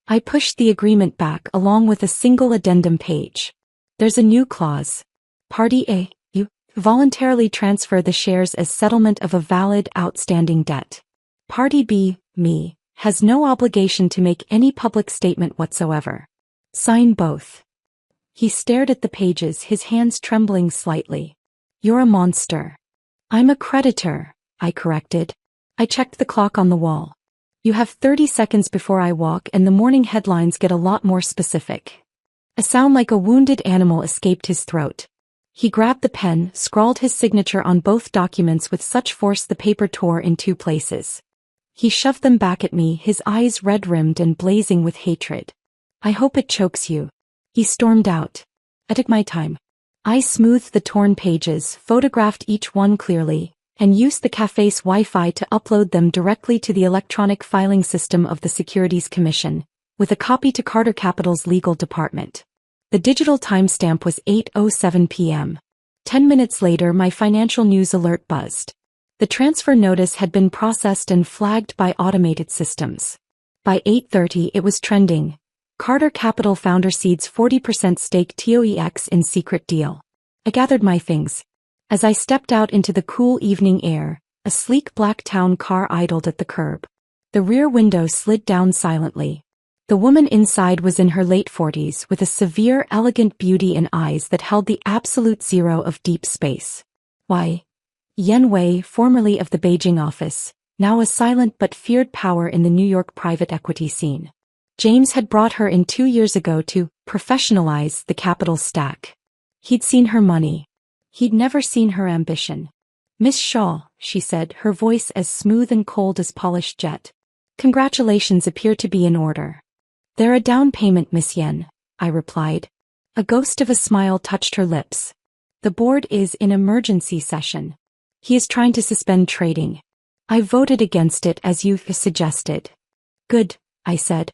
I pushed the agreement back along with a single addendum page. There's a new clause. Party A, you voluntarily transfer the shares as settlement of a valid outstanding debt. Party B, me, has no obligation to make any public statement whatsoever. Sign both. He stared at the pages, his hands trembling slightly. You're a monster. I'm a creditor, I corrected. I checked the clock on the wall. You have 30 seconds before I walk, and the morning headlines get a lot more specific. A sound like a wounded animal escaped his throat. He grabbed the pen, scrawled his signature on both documents with such force the paper tore in two places. He shoved them back at me, his eyes red-rimmed and blazing with hatred. I hope it chokes you. He stormed out. I took my time. I smoothed the torn pages, photographed each one clearly, and used the cafe's Wi-Fi to upload them directly to the electronic filing system of the Securities Commission, with a copy to Carter Capital's legal department. The digital timestamp was 8:07 p.m. 10 minutes later, my financial news alert buzzed. The transfer notice had been processed and flagged by automated systems. By 8:30 it was trending. Carter Capital founder cedes 40% stake TOEX in secret deal. I gathered my things. As I stepped out into the cool evening air, a sleek black town car idled at the curb. The rear window slid down silently. The woman inside was in her late 40s with a severe, elegant beauty and eyes that held the absolute zero of deep space. Why? Yen Wei, formerly of the Beijing office, now a silent but feared power in the New York private equity scene. James had brought her in 2 years ago to professionalize the capital stack. He'd seen her money. He'd never seen her ambition. Miss Shaw, she said, her voice as smooth and cold as polished jet. Congratulations appear to be in order. They're a down payment, Miss Yen, I replied. A ghost of a smile touched her lips. The board is in emergency session. He is trying to suspend trading. I voted against it as you suggested. Good, I said.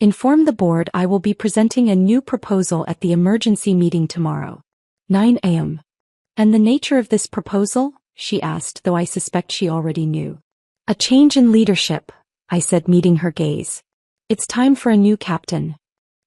Inform the board I will be presenting a new proposal at the emergency meeting tomorrow. 9 a.m. And the nature of this proposal? She asked, though I suspect she already knew. A change in leadership, I said, meeting her gaze. It's time for a new captain.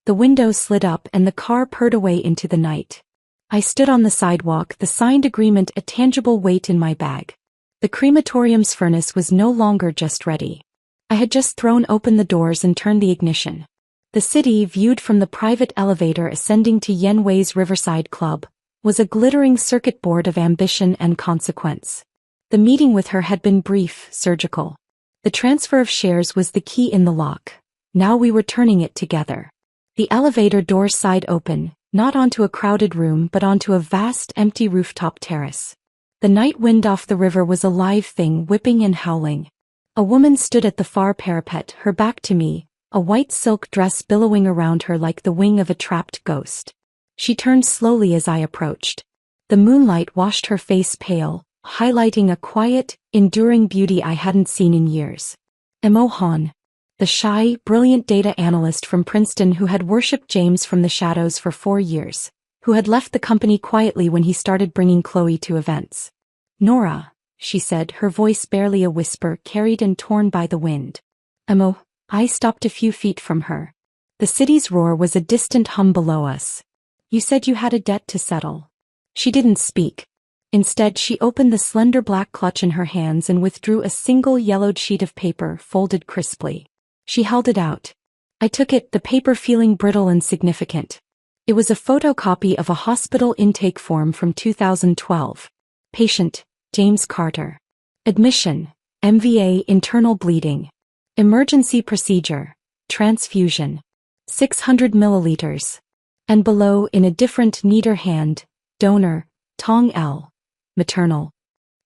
The window slid up and the car purred away into the night. I stood on the sidewalk, the signed agreement a tangible weight in my bag. The crematorium's furnace was no longer just ready. I had just thrown open the doors and turned the ignition. The city, viewed from the private elevator ascending to Yen Wei's Riverside Club, was a glittering circuit board of ambition and consequence. The meeting with her had been brief, surgical. The transfer of shares was the key in the lock. Now we were turning it together. The elevator doors sighed open, not onto a crowded room but onto a vast, empty rooftop terrace. The night wind off the river was a live thing, whipping and howling. A woman stood at the far parapet, her back to me, a white silk dress billowing around her like the wing of a trapped ghost. She turned slowly as I approached. The moonlight washed her face pale, highlighting a quiet, enduring beauty I hadn't seen in years. Mo Han, the shy, brilliant data analyst from Princeton who had worshipped James from the shadows for 4 years, who had left the company quietly when he started bringing Chloe to events. Nora, she said, her voice barely a whisper, carried and torn by the wind. Mo, I stopped a few feet from her. The city's roar was a distant hum below us. You said you had a debt to settle. She didn't speak. Instead, she opened the slender black clutch in her hands and withdrew a single yellowed sheet of paper, folded crisply. She held it out. I took it, the paper feeling brittle and significant. It was a photocopy of a hospital intake form from 2012. Patient, James Carter. Admission, MVA, internal bleeding. Emergency procedure, transfusion. 600 milliliters. And below, in a different, neater hand, donor, Tong L. Maternal.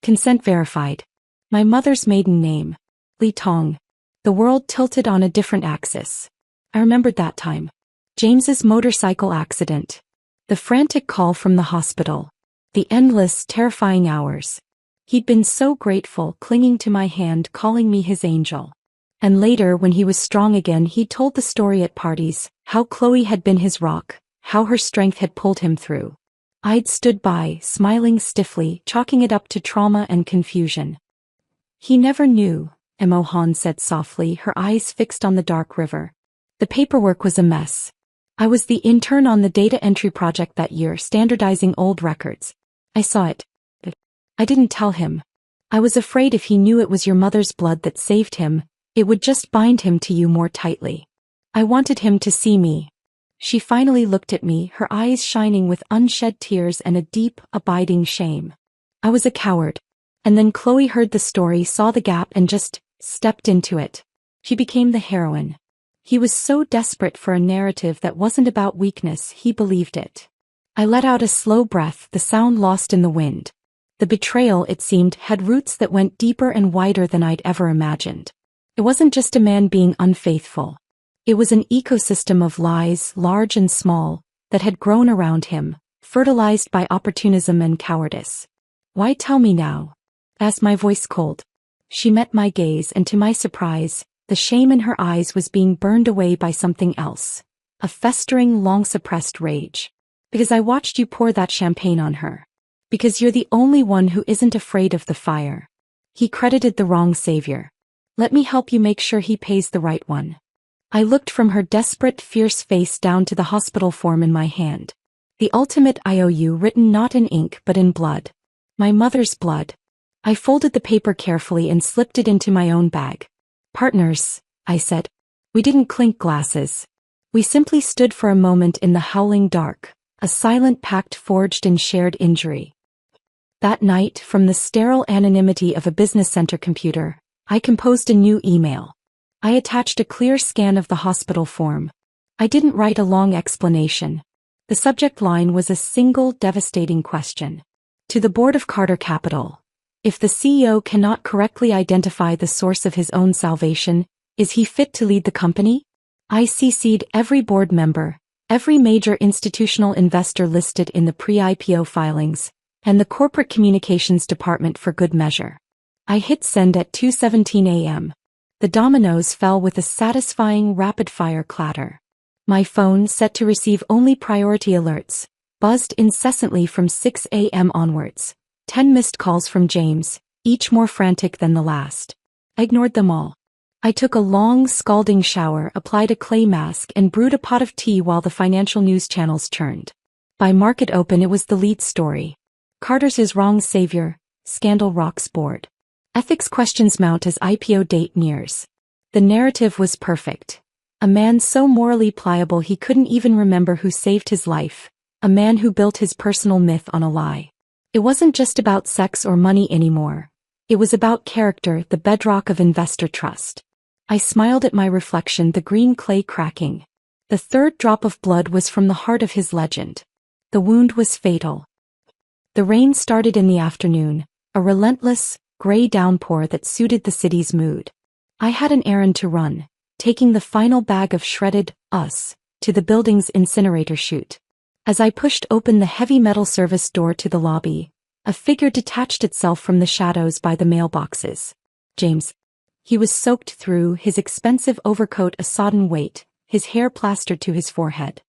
Consent verified. My mother's maiden name, Li Tong. The world tilted on a different axis. I remembered that time. James's motorcycle accident. The frantic call from the hospital. The endless, terrifying hours. He'd been so grateful, clinging to my hand, calling me his angel. And later, when he was strong again, he told the story at parties, how Chloe had been his rock, how her strength had pulled him through. I'd stood by, smiling stiffly, chalking it up to trauma and confusion. He never knew, Emohan said softly, her eyes fixed on the dark river. The paperwork was a mess. I was the intern on the data entry project that year, standardizing old records. I saw it. But I didn't tell him. I was afraid if he knew it was your mother's blood that saved him, it would just bind him to you more tightly. I wanted him to see me. She finally looked at me, her eyes shining with unshed tears and a deep, abiding shame. I was a coward. And then Chloe heard the story, saw the gap, and just stepped into it. She became the heroine. He was so desperate for a narrative that wasn't about weakness, he believed it. I let out a slow breath, the sound lost in the wind. The betrayal, it seemed, had roots that went deeper and wider than I'd ever imagined. It wasn't just a man being unfaithful. It was an ecosystem of lies, large and small, that had grown around him, fertilized by opportunism and cowardice. Why tell me now? Asked my voice cold. She met my gaze, and to my surprise, the shame in her eyes was being burned away by something else. A festering, long-suppressed rage. Because I watched you pour that champagne on her. Because you're the only one who isn't afraid of the fire. He credited the wrong savior. Let me help you make sure he pays the right one. I looked from her desperate, fierce face down to the hospital form in my hand. The ultimate IOU written not in ink but in blood. My mother's blood. I folded the paper carefully and slipped it into my own bag. Partners, I said. We didn't clink glasses. We simply stood for a moment in the howling dark, a silent pact forged in shared injury. That night, from the sterile anonymity of a business center computer, I composed a new email. I attached a clear scan of the hospital form. I didn't write a long explanation. The subject line was a single devastating question. To the board of Carter Capital. If the CEO cannot correctly identify the source of his own salvation, is he fit to lead the company? I CC'd every board member, every major institutional investor listed in the pre-IPO filings, and the corporate communications department for good measure. I hit send at 2:17 a.m. The dominoes fell with a satisfying rapid-fire clatter. My phone, set to receive only priority alerts, buzzed incessantly from 6 a.m. onwards. 10 missed calls from James, each more frantic than the last. I ignored them all. I took a long, scalding shower, applied a clay mask, and brewed a pot of tea while the financial news channels churned. By market open, it was the lead story. Carter's his wrong savior, scandal rocks board. Ethics questions mount as IPO date nears. The narrative was perfect. A man so morally pliable he couldn't even remember who saved his life. A man who built his personal myth on a lie. It wasn't just about sex or money anymore. It was about character, the bedrock of investor trust. I smiled at my reflection, the green clay cracking. The third drop of blood was from the heart of his legend. The wound was fatal. The rain started in the afternoon, a relentless, gray downpour that suited the city's mood. I had an errand to run, taking the final bag of shredded us to the building's incinerator chute. As I pushed open the heavy metal service door to the lobby, a figure detached itself from the shadows by the mailboxes. James. He was soaked through, his expensive overcoat a sodden weight, his hair plastered to his forehead.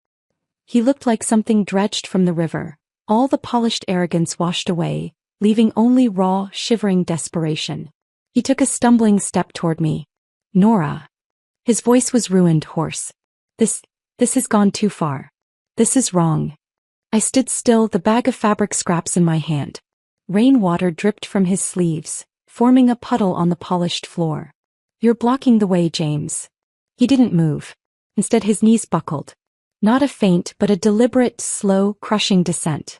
He looked like something dredged from the river, all the polished arrogance washed away, leaving only raw, shivering desperation. He took a stumbling step toward me. Nora. His voice was ruined, hoarse. This has gone too far. This is wrong. I stood still, the bag of fabric scraps in my hand. Rainwater dripped from his sleeves, forming a puddle on the polished floor. You're blocking the way, James. He didn't move. Instead, his knees buckled. Not a feint, but a deliberate, slow, crushing descent.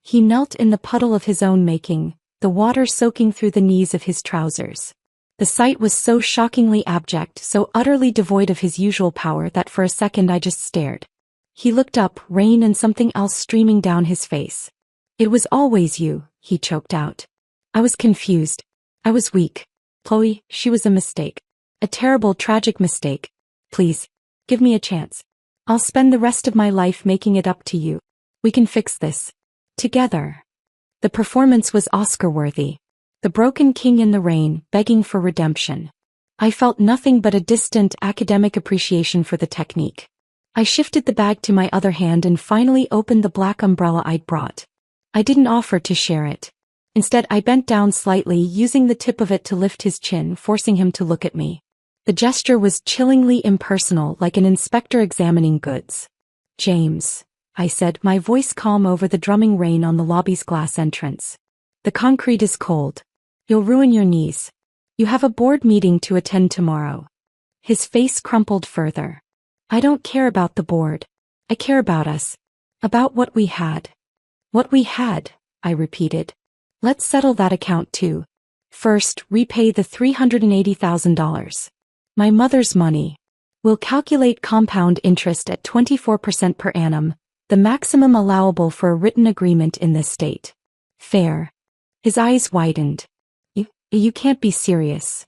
He knelt in the puddle of his own making, the water soaking through the knees of his trousers. The sight was so shockingly abject, so utterly devoid of his usual power that for a second I just stared. He looked up, rain and something else streaming down his face. It was always you, he choked out. I was confused. I was weak. Chloe, she was a mistake. A terrible, tragic mistake. Please, Give me a chance. I'll spend the rest of my life making it up to you. We can fix this. Together. The performance was Oscar-worthy. The broken king in the rain, begging for redemption. I felt nothing but a distant academic appreciation for the technique. I shifted the bag to my other hand and finally opened the black umbrella I'd brought. I didn't offer to share it. Instead, I bent down slightly, using the tip of it to lift his chin, forcing him to look at me. The gesture was chillingly impersonal, like an inspector examining goods. James, I said, my voice calm over the drumming rain on the lobby's glass entrance. The concrete is cold. You'll ruin your knees. You have a board meeting to attend tomorrow. His face crumpled further. I don't care about the board. I care about us. About what we had. What we had, I repeated. Let's settle that account too. First, repay the $380,000. My mother's money. We'll calculate compound interest at 24% per annum, the maximum allowable for a written agreement in this state. Fair. His eyes widened. You can't be serious.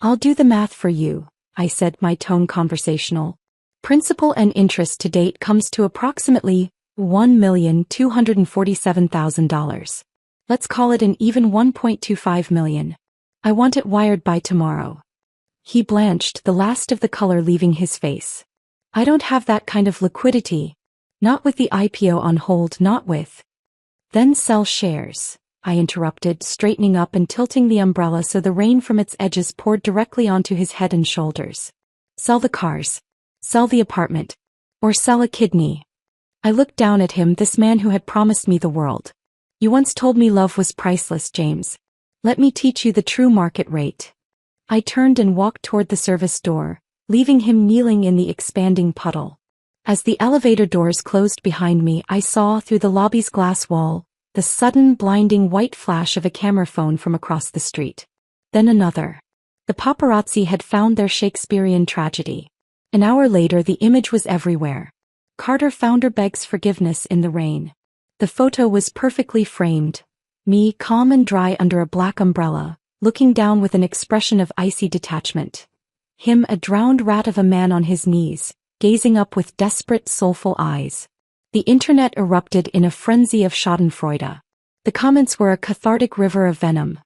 I'll do the math for you, I said, my tone conversational. Principal and interest to date comes to approximately $1,247,000. Let's call it an even $1.25 million. I want it wired by tomorrow. He blanched, the last of the color leaving his face. I don't have that kind of liquidity. Not with the IPO on hold, not with. Then sell shares, I interrupted, straightening up and tilting the umbrella so the rain from its edges poured directly onto his head and shoulders. Sell the cars. Sell the apartment. Or sell a kidney. I looked down at him, this man who had promised me the world. You once told me love was priceless, James. Let me teach you the true market rate. I turned and walked toward the service door, leaving him kneeling in the expanding puddle. As the elevator doors closed behind me, I saw, through the lobby's glass wall, the sudden blinding white flash of a camera phone from across the street. Then another. The paparazzi had found their Shakespearean tragedy. An hour later, the image was everywhere. Carter founder begs forgiveness in the rain. The photo was perfectly framed. Me, calm and dry under a black umbrella, looking down with an expression of icy detachment. Him, a drowned rat of a man on his knees, gazing up with desperate, soulful eyes. The internet erupted in a frenzy of schadenfreude. The comments were a cathartic river of venom.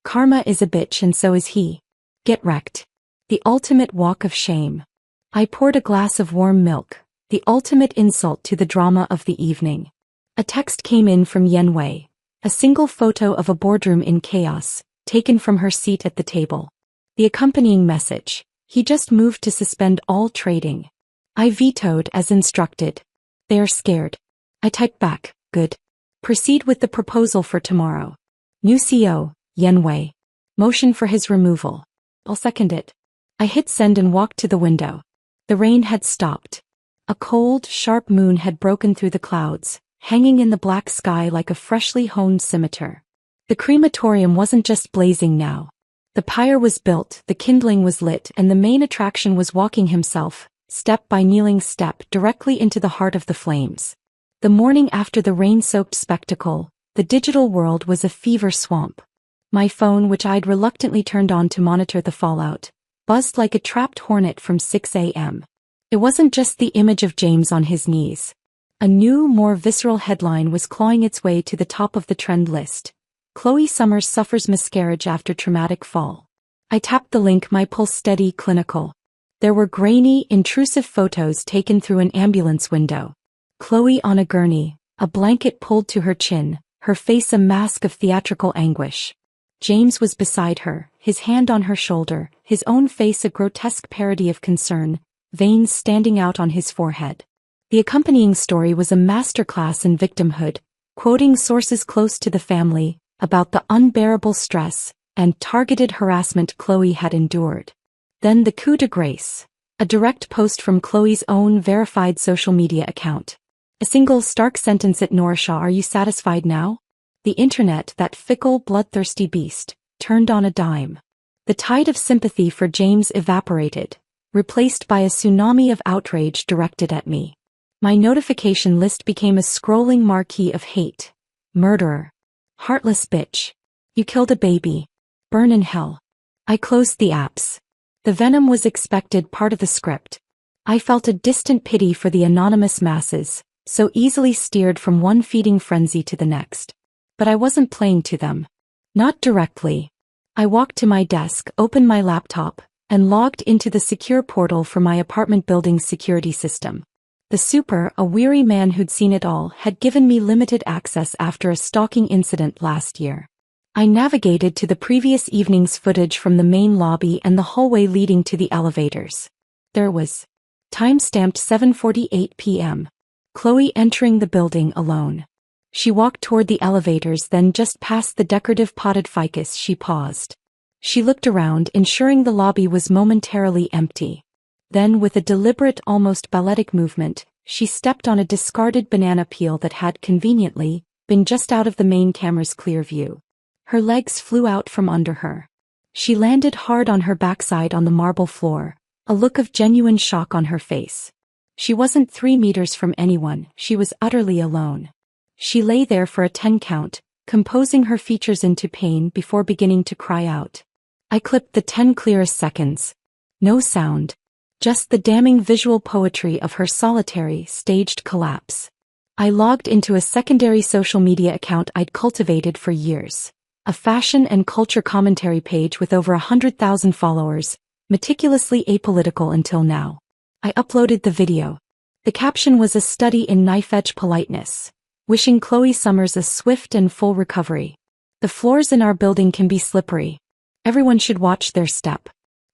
Karma is a bitch and so is he. Get wrecked. The ultimate walk of shame. I poured a glass of warm milk, the ultimate insult to the drama of the evening. A text came in from Yenwei. A single photo of a boardroom in chaos, taken from her seat at the table. The accompanying message: he just moved to suspend all trading. I vetoed as instructed. They are scared. I typed back, good. Proceed with the proposal for tomorrow. New CEO, Yenwei. Motion for his removal. I'll second it. I hit send and walked to the window. The rain had stopped. A cold, sharp moon had broken through the clouds, hanging in the black sky like a freshly honed scimitar. The crematorium wasn't just blazing now. The pyre was built, the kindling was lit, and the main attraction was walking himself, step by kneeling step, directly into the heart of the flames. The morning after the rain-soaked spectacle, the digital world was a fever swamp. My phone, which I'd reluctantly turned on to monitor the fallout, buzzed like a trapped hornet from 6 a.m. It wasn't just the image of James on his knees. A new, more visceral headline was clawing its way to the top of the trend list. Chloe Summers suffers miscarriage after traumatic fall. I tapped the link, my pulse steady, clinical. There were grainy, intrusive photos taken through an ambulance window. Chloe on a gurney, a blanket pulled to her chin, her face a mask of theatrical anguish. James was beside her, his hand on her shoulder, his own face a grotesque parody of concern, veins standing out on his forehead. The accompanying story was a masterclass in victimhood, quoting sources close to the family, about the unbearable stress and targeted harassment Chloe had endured. Then the coup de grace, a direct post from Chloe's own verified social media account. A single stark sentence at Norrishaw, "Are you satisfied now?" The internet, that fickle, bloodthirsty beast, turned on a dime. The tide of sympathy for James evaporated, replaced by a tsunami of outrage directed at me. My notification list became a scrolling marquee of hate. Murderer. Heartless bitch. You killed a baby. Burn in hell. I closed the apps. The venom was expected, part of the script. I felt a distant pity for the anonymous masses, so easily steered from one feeding frenzy to the next. But I wasn't playing to them. Not directly. I walked to my desk, opened my laptop, and logged into the secure portal for my apartment building's security system. The super, a weary man who'd seen it all, had given me limited access after a stalking incident last year. I navigated to the previous evening's footage from the main lobby and the hallway leading to the elevators. There was time-stamped 7:48 p.m. Chloe entering the building alone. She walked toward the elevators, then just past the decorative potted ficus she paused. She looked around, ensuring the lobby was momentarily empty. Then, with a deliberate, almost balletic movement, she stepped on a discarded banana peel that had, conveniently, been just out of the main camera's clear view. Her legs flew out from under her. She landed hard on her backside on the marble floor, a look of genuine shock on her face. She wasn't 3 meters from anyone, she was utterly alone. She lay there for a 10 count, composing her features into pain before beginning to cry out. I clipped the 10 clearest seconds. No sound. Just the damning visual poetry of her solitary, staged collapse. I logged into a secondary social media account I'd cultivated for years. A fashion and culture commentary page with over 100,000 followers, meticulously apolitical until now. I uploaded the video. The caption was a study in knife-edge politeness. Wishing Chloe Summers a swift and full recovery. The floors in our building can be slippery. Everyone should watch their step.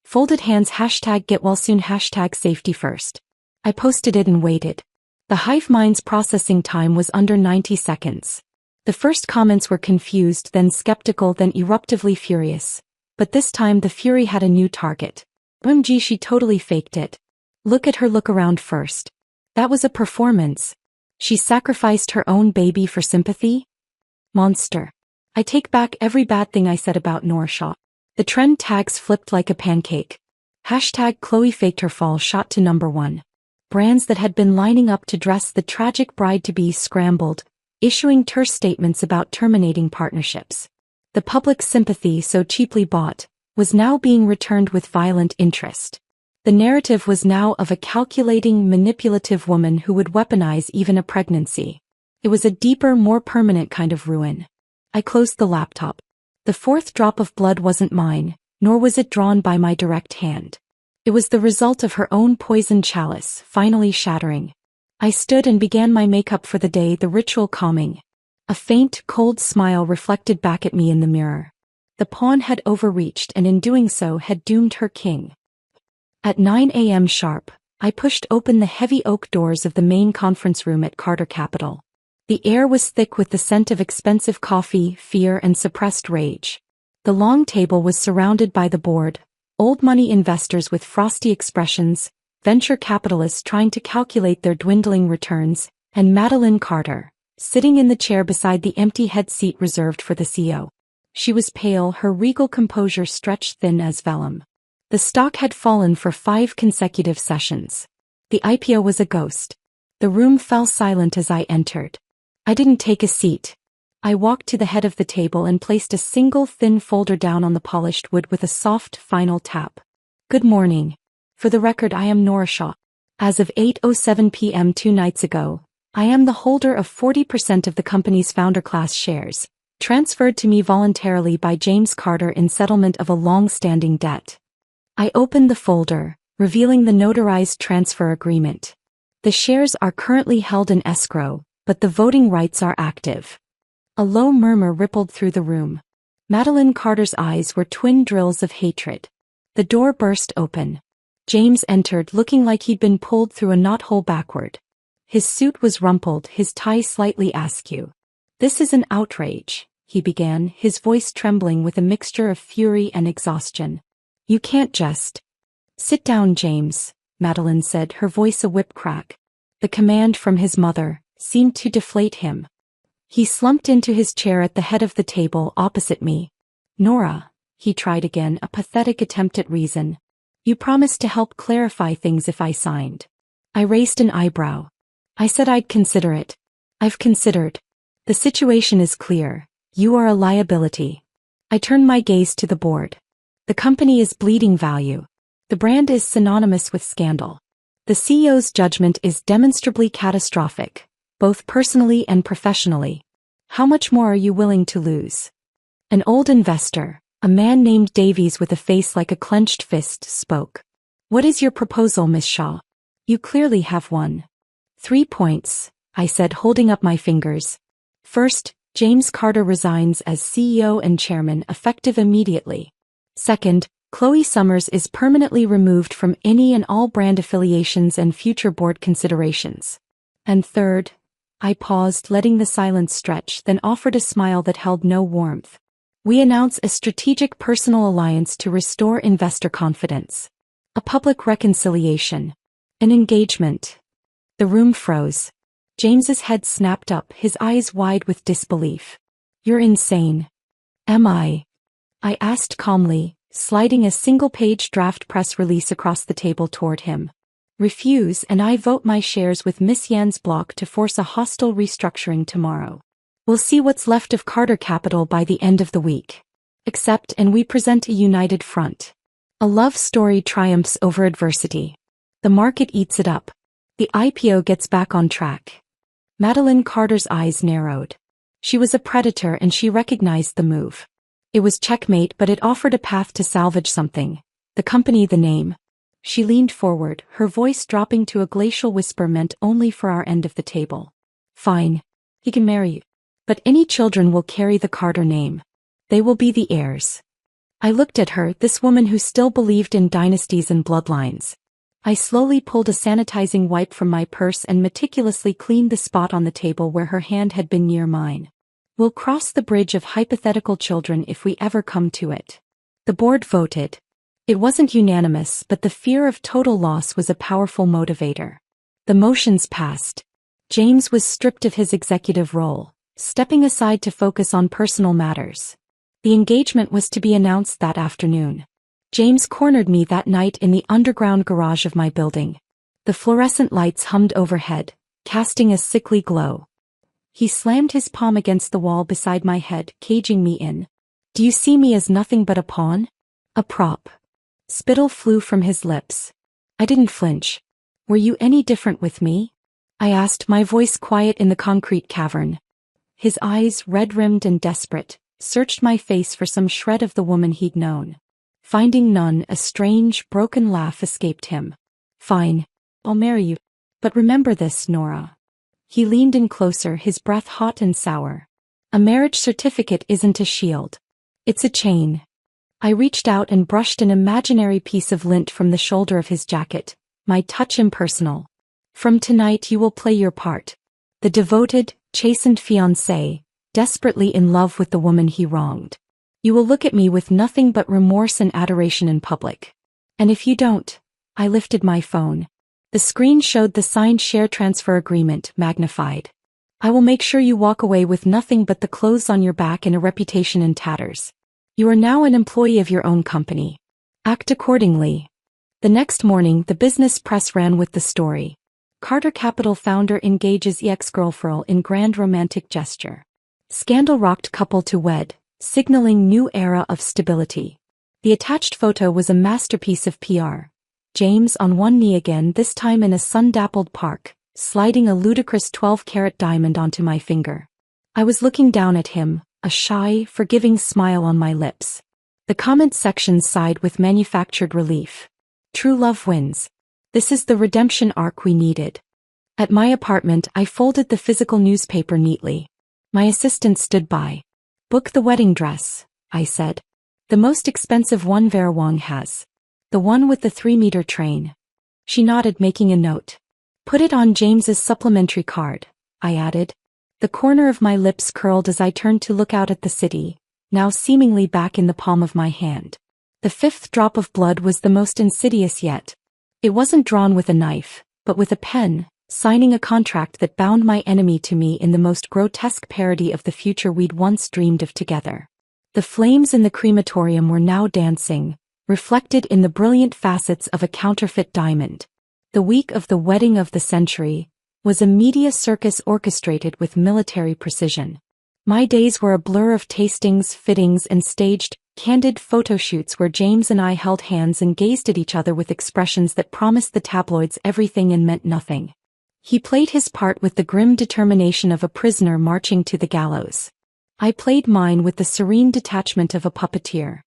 Folded hands #GetWellSoon #safety first. I posted it and waited. The hive mind's processing time was under 90 seconds. The first comments were confused, then skeptical, then eruptively furious. But this time the fury had a new target. OMG, she totally faked it. Look at her look around first. That was a performance. She sacrificed her own baby for sympathy? Monster. I take back every bad thing I said about Nora Shaw. The trend tags flipped like a pancake. #Chloe faked her fall shot to #1. Brands that had been lining up to dress the tragic bride-to-be scrambled, issuing terse statements about terminating partnerships. The public sympathy so cheaply bought was now being returned with violent interest. The narrative was now of a calculating, manipulative woman who would weaponize even a pregnancy. It was a deeper, more permanent kind of ruin. I closed the laptop. The fourth drop of blood wasn't mine, nor was it drawn by my direct hand. It was the result of her own poisoned chalice, finally shattering. I stood and began my makeup for the day, the ritual calming. A faint, cold smile reflected back at me in the mirror. The pawn had overreached and in doing so had doomed her king. At 9 a.m. sharp, I pushed open the heavy oak doors of the main conference room at Carter Capital. The air was thick with the scent of expensive coffee, fear, and suppressed rage. The long table was surrounded by the board, old money investors with frosty expressions, venture capitalists trying to calculate their dwindling returns, and Madeline Carter, sitting in the chair beside the empty head seat reserved for the CEO. She was pale, her regal composure stretched thin as vellum. The stock had fallen for 5 consecutive sessions. The IPO was a ghost. The room fell silent as I entered. I didn't take a seat. I walked to the head of the table and placed a single thin folder down on the polished wood with a soft, final tap. Good morning. For the record, I am Nora Shaw. As of 8:07 p.m. 2 nights ago, I am the holder of 40% of the company's founder class shares, transferred to me voluntarily by James Carter in settlement of a long-standing debt. I opened the folder, revealing the notarized transfer agreement. The shares are currently held in escrow, but the voting rights are active. A low murmur rippled through the room. Madeline Carter's eyes were twin drills of hatred. The door burst open. James entered looking like he'd been pulled through a knothole backward. His suit was rumpled, his tie slightly askew. "This is an outrage," he began, his voice trembling with a mixture of fury and exhaustion. "You can't just..." "Sit down, James," Madeline said, her voice a whip crack. The command from his mother seemed to deflate him. He slumped into his chair at the head of the table opposite me. "Nora," he tried again, a pathetic attempt at reason. "You promised to help clarify things if I signed." I raised an eyebrow. "I said I'd consider it. I've considered. The situation is clear. You are a liability." I turned my gaze to the board. The company is bleeding value. The brand is synonymous with scandal. The CEO's judgment is demonstrably catastrophic, both personally and professionally. How much more are you willing to lose? An old investor, a man named Davies with a face like a clenched fist, spoke. What is your proposal, Miss Shaw? You clearly have one. 3 points, I said, holding up my fingers. First, James Carter resigns as CEO and chairman effective immediately. Second, Chloe Summers is permanently removed from any and all brand affiliations and future board considerations. And third, I paused, letting the silence stretch, then offered a smile that held no warmth. We announce a strategic personal alliance to restore investor confidence. A public reconciliation. An engagement. The room froze. James's head snapped up, his eyes wide with disbelief. You're insane. Am I? I asked calmly, sliding a single-page draft press release across the table toward him. Refuse and I vote my shares with Miss Yan's block to force a hostile restructuring tomorrow. We'll see what's left of Carter Capital by the end of the week. Accept and we present a united front. A love story triumphs over adversity. The market eats it up. The IPO gets back on track. Madeline Carter's eyes narrowed. She was a predator and she recognized the move. It was checkmate, but it offered a path to salvage something. The company, the name. She leaned forward, her voice dropping to a glacial whisper meant only for our end of the table. Fine. He can marry you. But any children will carry the Carter name. They will be the heirs. I looked at her, this woman who still believed in dynasties and bloodlines. I slowly pulled a sanitizing wipe from my purse and meticulously cleaned the spot on the table where her hand had been near mine. We'll cross the bridge of hypothetical children if we ever come to it. The board voted. It wasn't unanimous, but the fear of total loss was a powerful motivator. The motions passed. James was stripped of his executive role, stepping aside to focus on personal matters. The engagement was to be announced that afternoon. James cornered me that night in the underground garage of my building. The fluorescent lights hummed overhead, casting a sickly glow. He slammed his palm against the wall beside my head, caging me in. Do you see me as nothing but a pawn? A prop. Spittle flew from his lips. I didn't flinch. Were you any different with me? I asked, my voice quiet in the concrete cavern. His eyes, red-rimmed and desperate, searched my face for some shred of the woman he'd known. Finding none, a strange, broken laugh escaped him. Fine. I'll marry you. But remember this, Nora. He leaned in closer, his breath hot and sour. A marriage certificate isn't a shield. It's a chain. I reached out and brushed an imaginary piece of lint from the shoulder of his jacket, my touch impersonal. From tonight you will play your part. The devoted, chastened fiancé, desperately in love with the woman he wronged. You will look at me with nothing but remorse and adoration in public. And if you don't, I lifted my phone. The screen showed the signed share transfer agreement, magnified. I will make sure you walk away with nothing but the clothes on your back and a reputation in tatters. You are now an employee of your own company. Act accordingly. The next morning, the business press ran with the story. Carter Capital founder engages ex-girlfriend in grand romantic gesture. Scandal-rocked couple to wed, signaling new era of stability. The attached photo was a masterpiece of PR. James on one knee again, this time in a sun-dappled park, sliding a ludicrous 12-carat diamond onto my finger. I was looking down at him, a shy, forgiving smile on my lips. The comment section sighed with manufactured relief. True love wins. This is the redemption arc we needed. At my apartment, I folded the physical newspaper neatly. My assistant stood by. Book the wedding dress, I said. The most expensive one Vera Wong has. The one with the 3-meter train. She nodded, making a note. Put it on James's supplementary card, I added. The corner of my lips curled as I turned to look out at the city, now seemingly back in the palm of my hand. The 5th drop of blood was the most insidious yet. It wasn't drawn with a knife, but with a pen, signing a contract that bound my enemy to me in the most grotesque parody of the future we'd once dreamed of together. The flames in the crematorium were now dancing, reflected in the brilliant facets of a counterfeit diamond. The week of the wedding of the century was a media circus orchestrated with military precision. My days were a blur of tastings, fittings, and staged, candid photo shoots where James and I held hands and gazed at each other with expressions that promised the tabloids everything and meant nothing. He played his part with the grim determination of a prisoner marching to the gallows. I played mine with the serene detachment of a puppeteer.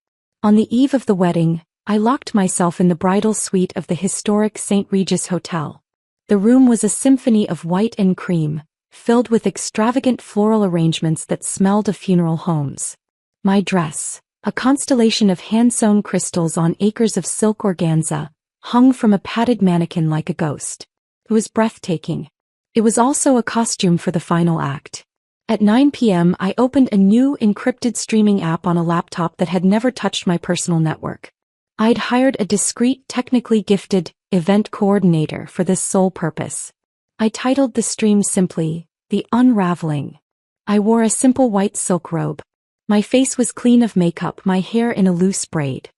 On the eve of the wedding, I locked myself in the bridal suite of the historic St. Regis Hotel. The room was a symphony of white and cream, filled with extravagant floral arrangements that smelled of funeral homes. My dress, a constellation of hand-sewn crystals on acres of silk organza, hung from a padded mannequin like a ghost. It was breathtaking. It was also a costume for the final act. At 9 p.m. I opened a new encrypted streaming app on a laptop that had never touched my personal network. I'd hired a discreet, technically gifted event coordinator for this sole purpose. I titled the stream simply, The Unraveling. I wore a simple white silk robe. My face was clean of makeup, my hair in a loose braid.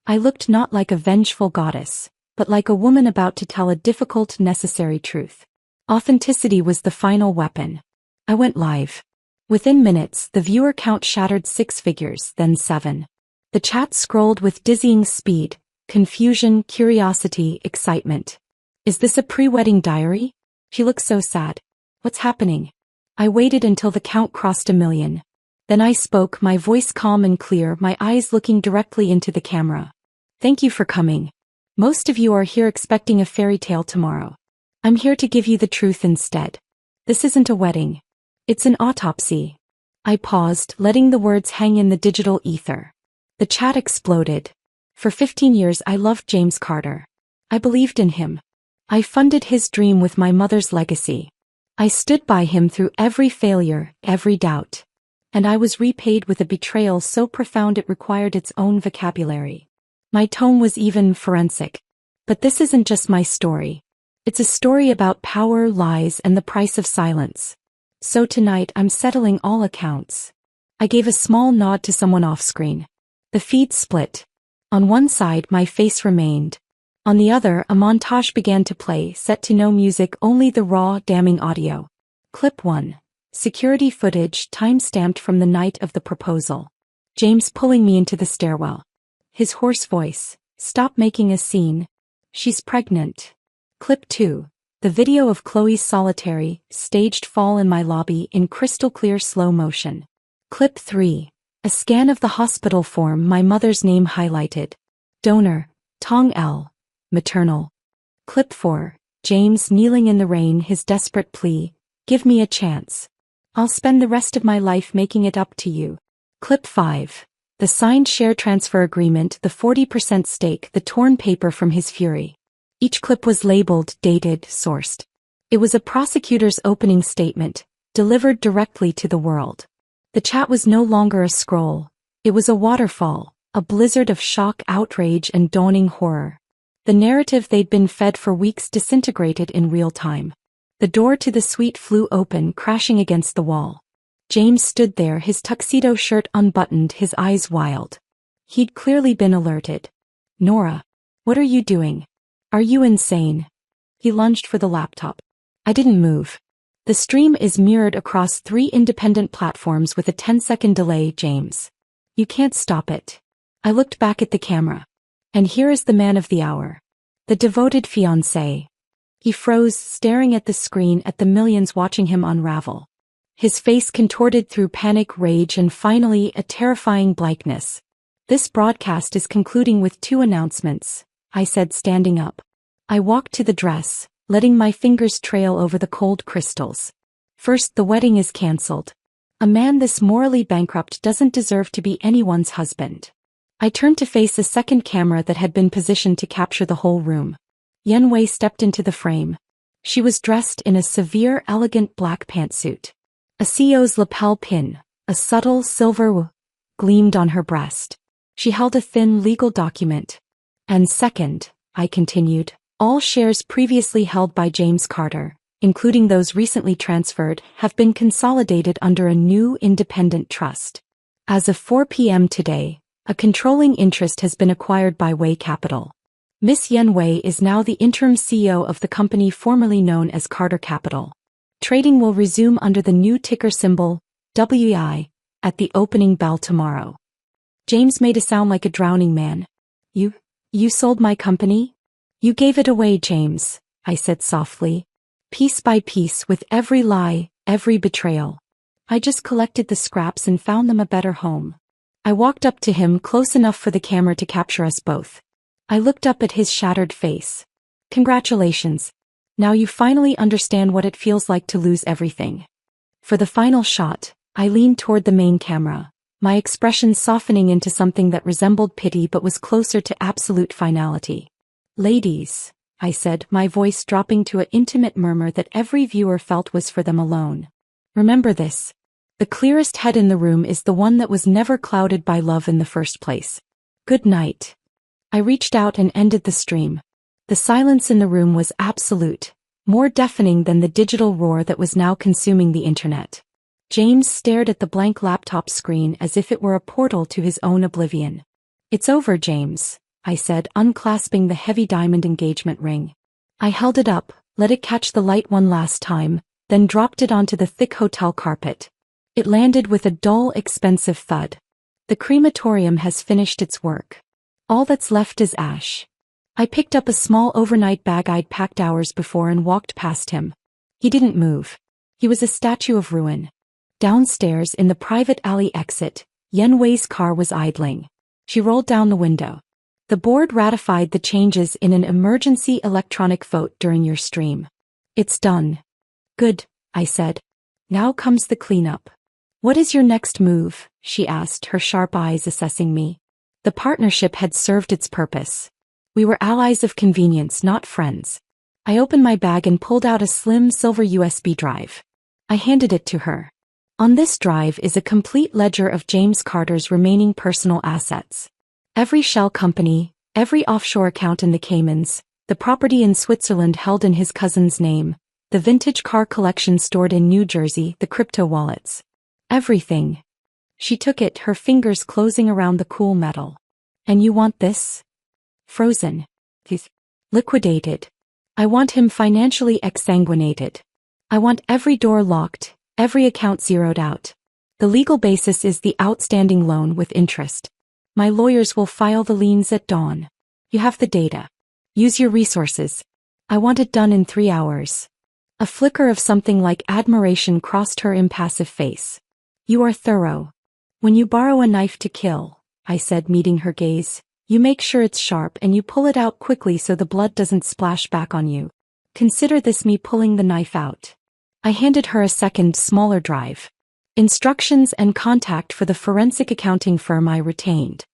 I looked not like a vengeful goddess, but like a woman about to tell a difficult, necessary truth. Authenticity was the final weapon. I went live. Within minutes, the viewer count shattered 6 figures, then 7. The chat scrolled with dizzying speed, confusion, curiosity, excitement. Is this a pre-wedding diary? She looks so sad. What's happening? I waited until the count crossed 1 million. Then I spoke, my voice calm and clear, my eyes looking directly into the camera. Thank you for coming. Most of you are here expecting a fairy tale tomorrow. I'm here to give you the truth instead. This isn't a wedding. It's an autopsy. I paused, letting the words hang in the digital ether. The chat exploded. For 15 years I loved James Carter. I believed in him. I funded his dream with my mother's legacy. I stood by him through every failure, every doubt. And I was repaid with a betrayal so profound it required its own vocabulary. My tone was even forensic. But this isn't just my story. It's a story about power, lies, and the price of silence. So tonight I'm settling all accounts. I gave a small nod to someone off-screen. The feed split. On one side my face remained. On the other a montage began to play, set to no music, only the raw, damning audio. Clip 1. Security footage time-stamped from the night of the proposal. James pulling me into the stairwell. His hoarse voice. Stop making a scene. She's pregnant. Clip 2. The video of Chloe's solitary, staged fall in my lobby in crystal-clear slow motion. Clip 3. A scan of the hospital form, my mother's name highlighted. Donor, Tong L. Maternal. Clip 4. James kneeling in the rain, his desperate plea. Give me a chance. I'll spend the rest of my life making it up to you. Clip 5. The signed share transfer agreement, the 40% stake, the torn paper from his fury. Each clip was labeled, dated, sourced. It was a prosecutor's opening statement, delivered directly to the world. The chat was no longer a scroll. It was a waterfall, a blizzard of shock, outrage, and dawning horror. The narrative they'd been fed for weeks disintegrated in real time. The door to the suite flew open, crashing against the wall. James stood there, his tuxedo shirt unbuttoned, his eyes wild. He'd clearly been alerted. Nora, what are you doing? Are you insane? He lunged for the laptop. I didn't move. The stream is mirrored across 3 independent platforms with a 10-second delay, James. You can't stop it. I looked back at the camera. And here is the man of the hour. The devoted fiancé. He froze, staring at the screen, at the millions watching him unravel. His face contorted through panic, rage, and finally a terrifying blankness. This broadcast is concluding with 2 announcements, I said, standing up. I walked to the dress, letting my fingers trail over the cold crystals. First, the wedding is cancelled. A man this morally bankrupt doesn't deserve to be anyone's husband. I turned to face a second camera that had been positioned to capture the whole room. Yen Wei stepped into the frame. She was dressed in a severe, elegant black pantsuit. A CEO's lapel pin, a subtle silver gleamed on her breast. She held a thin legal document. And second, I continued, all shares previously held by James Carter, including those recently transferred, have been consolidated under a new independent trust. As of 4 p.m. today, a controlling interest has been acquired by Wei Capital. Miss Yen Wei is now the interim CEO of the company formerly known as Carter Capital. Trading will resume under the new ticker symbol, WI, at the opening bell tomorrow. James made a sound like a drowning man. You sold my company? You gave it away, James, I said softly. Piece by piece, with every lie, every betrayal. I just collected the scraps and found them a better home. I walked up to him close enough for the camera to capture us both. I looked up at his shattered face. Congratulations. Now you finally understand what it feels like to lose everything. For the final shot, I leaned toward the main camera, my expression softening into something that resembled pity but was closer to absolute finality. Ladies, I said, my voice dropping to an intimate murmur that every viewer felt was for them alone. Remember this. The clearest head in the room is the one that was never clouded by love in the first place. Good night. I reached out and ended the stream. The silence in the room was absolute, more deafening than the digital roar that was now consuming the internet. James stared at the blank laptop screen as if it were a portal to his own oblivion. It's over, James, I said, unclasping the heavy diamond engagement ring. I held it up, let it catch the light one last time, then dropped it onto the thick hotel carpet. It landed with a dull, expensive thud. The crematorium has finished its work. All that's left is ash. I picked up a small overnight bag I'd packed hours before and walked past him. He didn't move. He was a statue of ruin. Downstairs in the private alley exit, Yen Wei's car was idling. She rolled down the window. The board ratified the changes in an emergency electronic vote during your stream. It's done. Good, I said. Now comes the cleanup. What is your next move? She asked, her sharp eyes assessing me. The partnership had served its purpose. We were allies of convenience, not friends. I opened my bag and pulled out a slim silver USB drive. I handed it to her. On this drive is a complete ledger of James Carter's remaining personal assets. Every shell company, every offshore account in the Caymans, the property in Switzerland held in his cousin's name, the vintage car collection stored in New Jersey, the crypto wallets. Everything. She took it, her fingers closing around the cool metal. And you want this? Frozen. He's liquidated. I want him financially exsanguinated. I want every door locked, every account zeroed out. The legal basis is the outstanding loan with interest. My lawyers will file the liens at dawn. You have the data. Use your resources. I want it done in 3 hours. A flicker of something like admiration crossed her impassive face. You are thorough. When you borrow a knife to kill, I said, meeting her gaze, you make sure it's sharp and you pull it out quickly so the blood doesn't splash back on you. Consider this me pulling the knife out. I handed her a second, smaller drive. Instructions and contact for the forensic accounting firm I retained.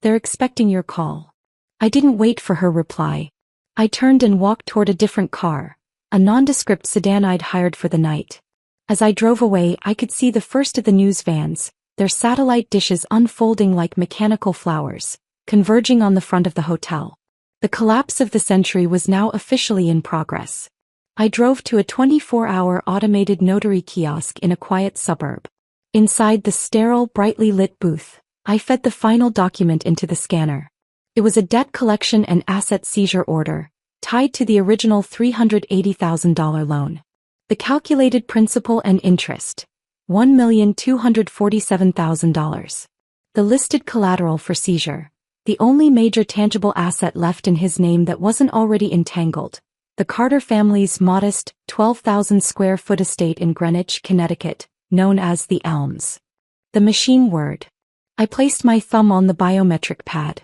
They're expecting your call. I didn't wait for her reply. I turned and walked toward a different car, a nondescript sedan I'd hired for the night. As I drove away, I could see the first of the news vans, their satellite dishes unfolding like mechanical flowers, converging on the front of the hotel. The collapse of the century was now officially in progress. I drove to a 24-hour automated notary kiosk in a quiet suburb. Inside the sterile, brightly lit booth, I fed the final document into the scanner. It was a debt collection and asset seizure order, tied to the original $380,000 loan. The calculated principal and interest, $1,247,000. The listed collateral for seizure, the only major tangible asset left in his name that wasn't already entangled, the Carter family's modest, 12,000 square foot estate in Greenwich, Connecticut, known as the Elms. The machine word. I placed my thumb on the biometric pad.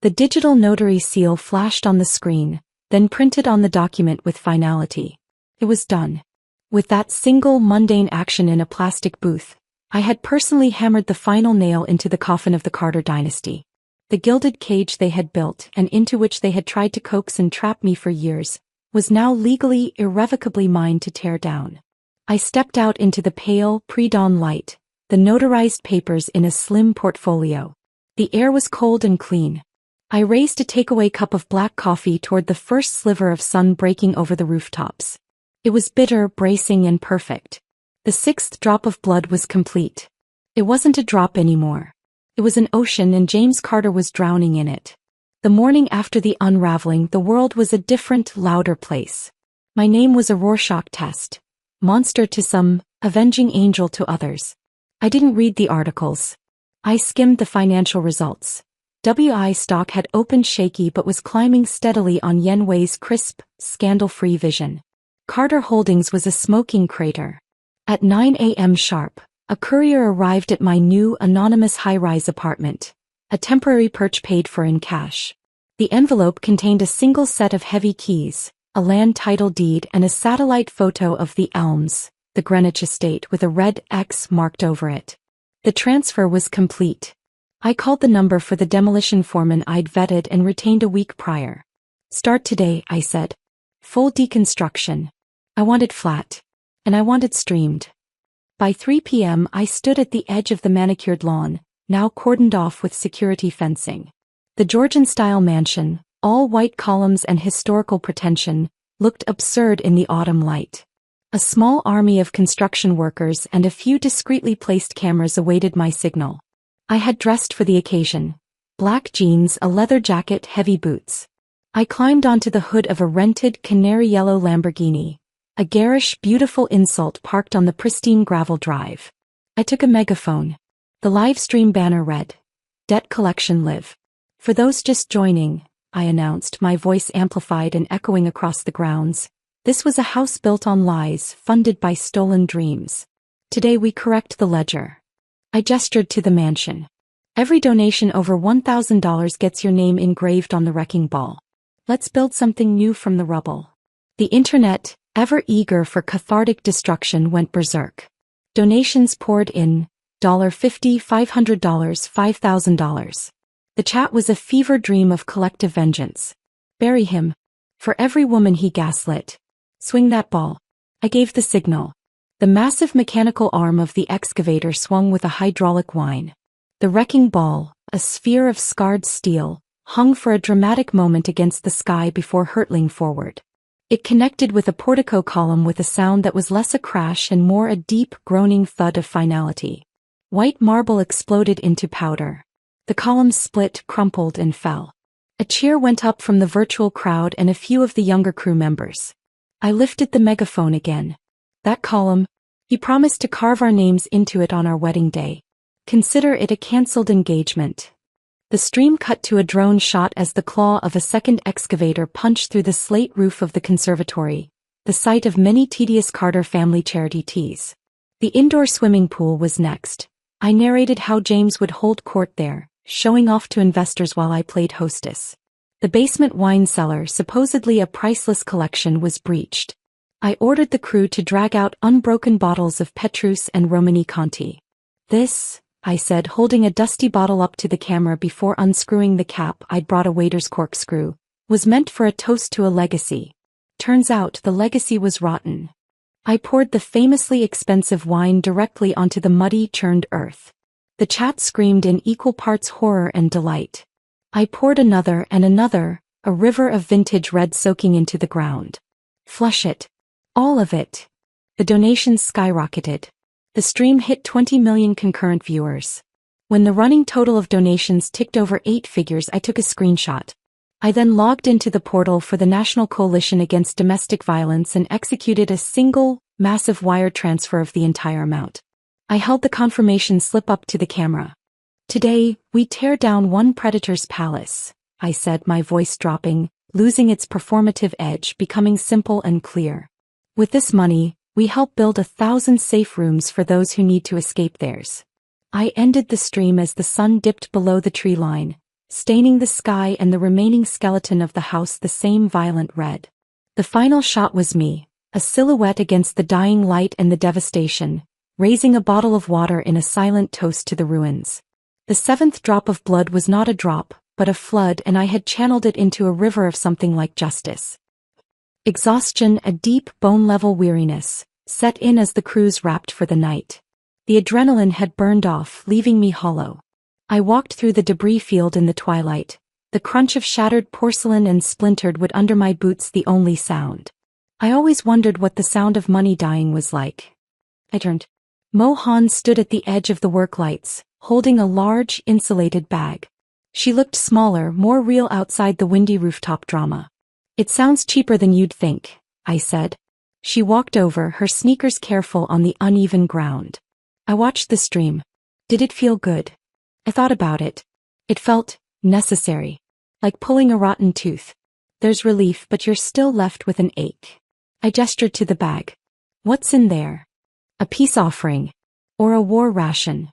The digital notary seal flashed on the screen, then printed on the document with finality. It was done. With that single mundane action in a plastic booth, I had personally hammered the final nail into the coffin of the Carter dynasty. The gilded cage they had built and into which they had tried to coax and trap me for years, was now legally, irrevocably mine to tear down. I stepped out into the pale, pre-dawn light, the notarized papers in a slim portfolio. The air was cold and clean. I raised a takeaway cup of black coffee toward the first sliver of sun breaking over the rooftops. It was bitter, bracing, and perfect. The 6th drop of blood was complete. It wasn't a drop anymore. It was an ocean and James Carter was drowning in it. The morning after the unraveling, the world was a different, louder place. My name was a Rorschach test. Monster to some, avenging angel to others. I didn't read the articles. I skimmed the financial results. WI stock had opened shaky but was climbing steadily on Yenwei's crisp, scandal-free vision. Carter Holdings was a smoking crater. At 9 a.m. sharp, a courier arrived at my new anonymous high-rise apartment. A temporary perch paid for in cash. The envelope contained a single set of heavy keys, a land title deed and a satellite photo of the Elms, the Greenwich estate with a red X marked over it. The transfer was complete. I called the number for the demolition foreman I'd vetted and retained a week prior. Start today, I said. Full deconstruction. I wanted flat. And I wanted streamed. By 3 p.m. I stood at the edge of the manicured lawn, now cordoned off with security fencing. The Georgian-style mansion, all white columns and historical pretension, looked absurd in the autumn light. A small army of construction workers and a few discreetly placed cameras awaited my signal. I had dressed for the occasion. Black jeans, a leather jacket, heavy boots. I climbed onto the hood of a rented canary yellow Lamborghini, a garish, beautiful insult parked on the pristine gravel drive. I took a megaphone. The live stream banner read, "Debt Collection Live." For those just joining, I announced, my voice amplified and echoing across the grounds. This was a house built on lies, funded by stolen dreams. Today we correct the ledger. I gestured to the mansion. Every donation over $1,000 gets your name engraved on the wrecking ball. Let's build something new from the rubble. The internet, ever eager for cathartic destruction, went berserk. Donations poured in, $50, $500, $5,000. The chat was a fever dream of collective vengeance. Bury him. For every woman he gaslit. Swing that ball. I gave the signal. The massive mechanical arm of the excavator swung with a hydraulic whine. The wrecking ball, a sphere of scarred steel, hung for a dramatic moment against the sky before hurtling forward. It connected with a portico column with a sound that was less a crash and more a deep, groaning thud of finality. White marble exploded into powder. The columns split, crumpled, and fell. A cheer went up from the virtual crowd and a few of the younger crew members. I lifted the megaphone again. That column, he promised to carve our names into it on our wedding day. Consider it a cancelled engagement. The stream cut to a drone shot as the claw of a second excavator punched through the slate roof of the conservatory, the site of many tedious Carter family charity teas. The indoor swimming pool was next. I narrated how James would hold court there, showing off to investors while I played hostess. The basement wine cellar, supposedly a priceless collection, was breached. I ordered the crew to drag out unbroken bottles of Petrus and Romani Conti. This, I said, holding a dusty bottle up to the camera before unscrewing the cap I'd brought a waiter's corkscrew, was meant for a toast to a legacy. Turns out the legacy was rotten. I poured the famously expensive wine directly onto the muddy, churned earth. The chat screamed in equal parts horror and delight. I poured another and another, a river of vintage red soaking into the ground. Flush it. All of it. The donations skyrocketed. The stream hit 20 million concurrent viewers. When the running total of donations ticked over 8 figures, I took a screenshot. I then logged into the portal for the National Coalition Against Domestic Violence and executed a single, massive wire transfer of the entire amount. I held the confirmation slip up to the camera. Today, we tear down one predator's palace, I said, my voice dropping, losing its performative edge, becoming simple and clear. With this money, we help build 1,000 safe rooms for those who need to escape theirs. I ended the stream as the sun dipped below the tree line, staining the sky and the remaining skeleton of the house the same violent red. The final shot was me, a silhouette against the dying light and the devastation, raising a bottle of water in a silent toast to the ruins. The 7th drop of blood was not a drop, but a flood, and I had channeled it into a river of something like justice. Exhaustion, a deep, bone-level weariness, set in as the crews wrapped for the night. The adrenaline had burned off, leaving me hollow. I walked through the debris field in the twilight, the crunch of shattered porcelain and splintered wood under my boots the only sound. I always wondered what the sound of money dying was like. I turned. Mohan stood at the edge of the work lights, holding a large, insulated bag. She looked smaller, more real outside the windy rooftop drama. It sounds cheaper than you'd think, I said. She walked over, her sneakers careful on the uneven ground. I watched the stream. Did it feel good? I thought about it. It felt necessary. Like pulling a rotten tooth. There's relief, but you're still left with an ache. I gestured to the bag. What's in there? A peace offering. Or a war ration.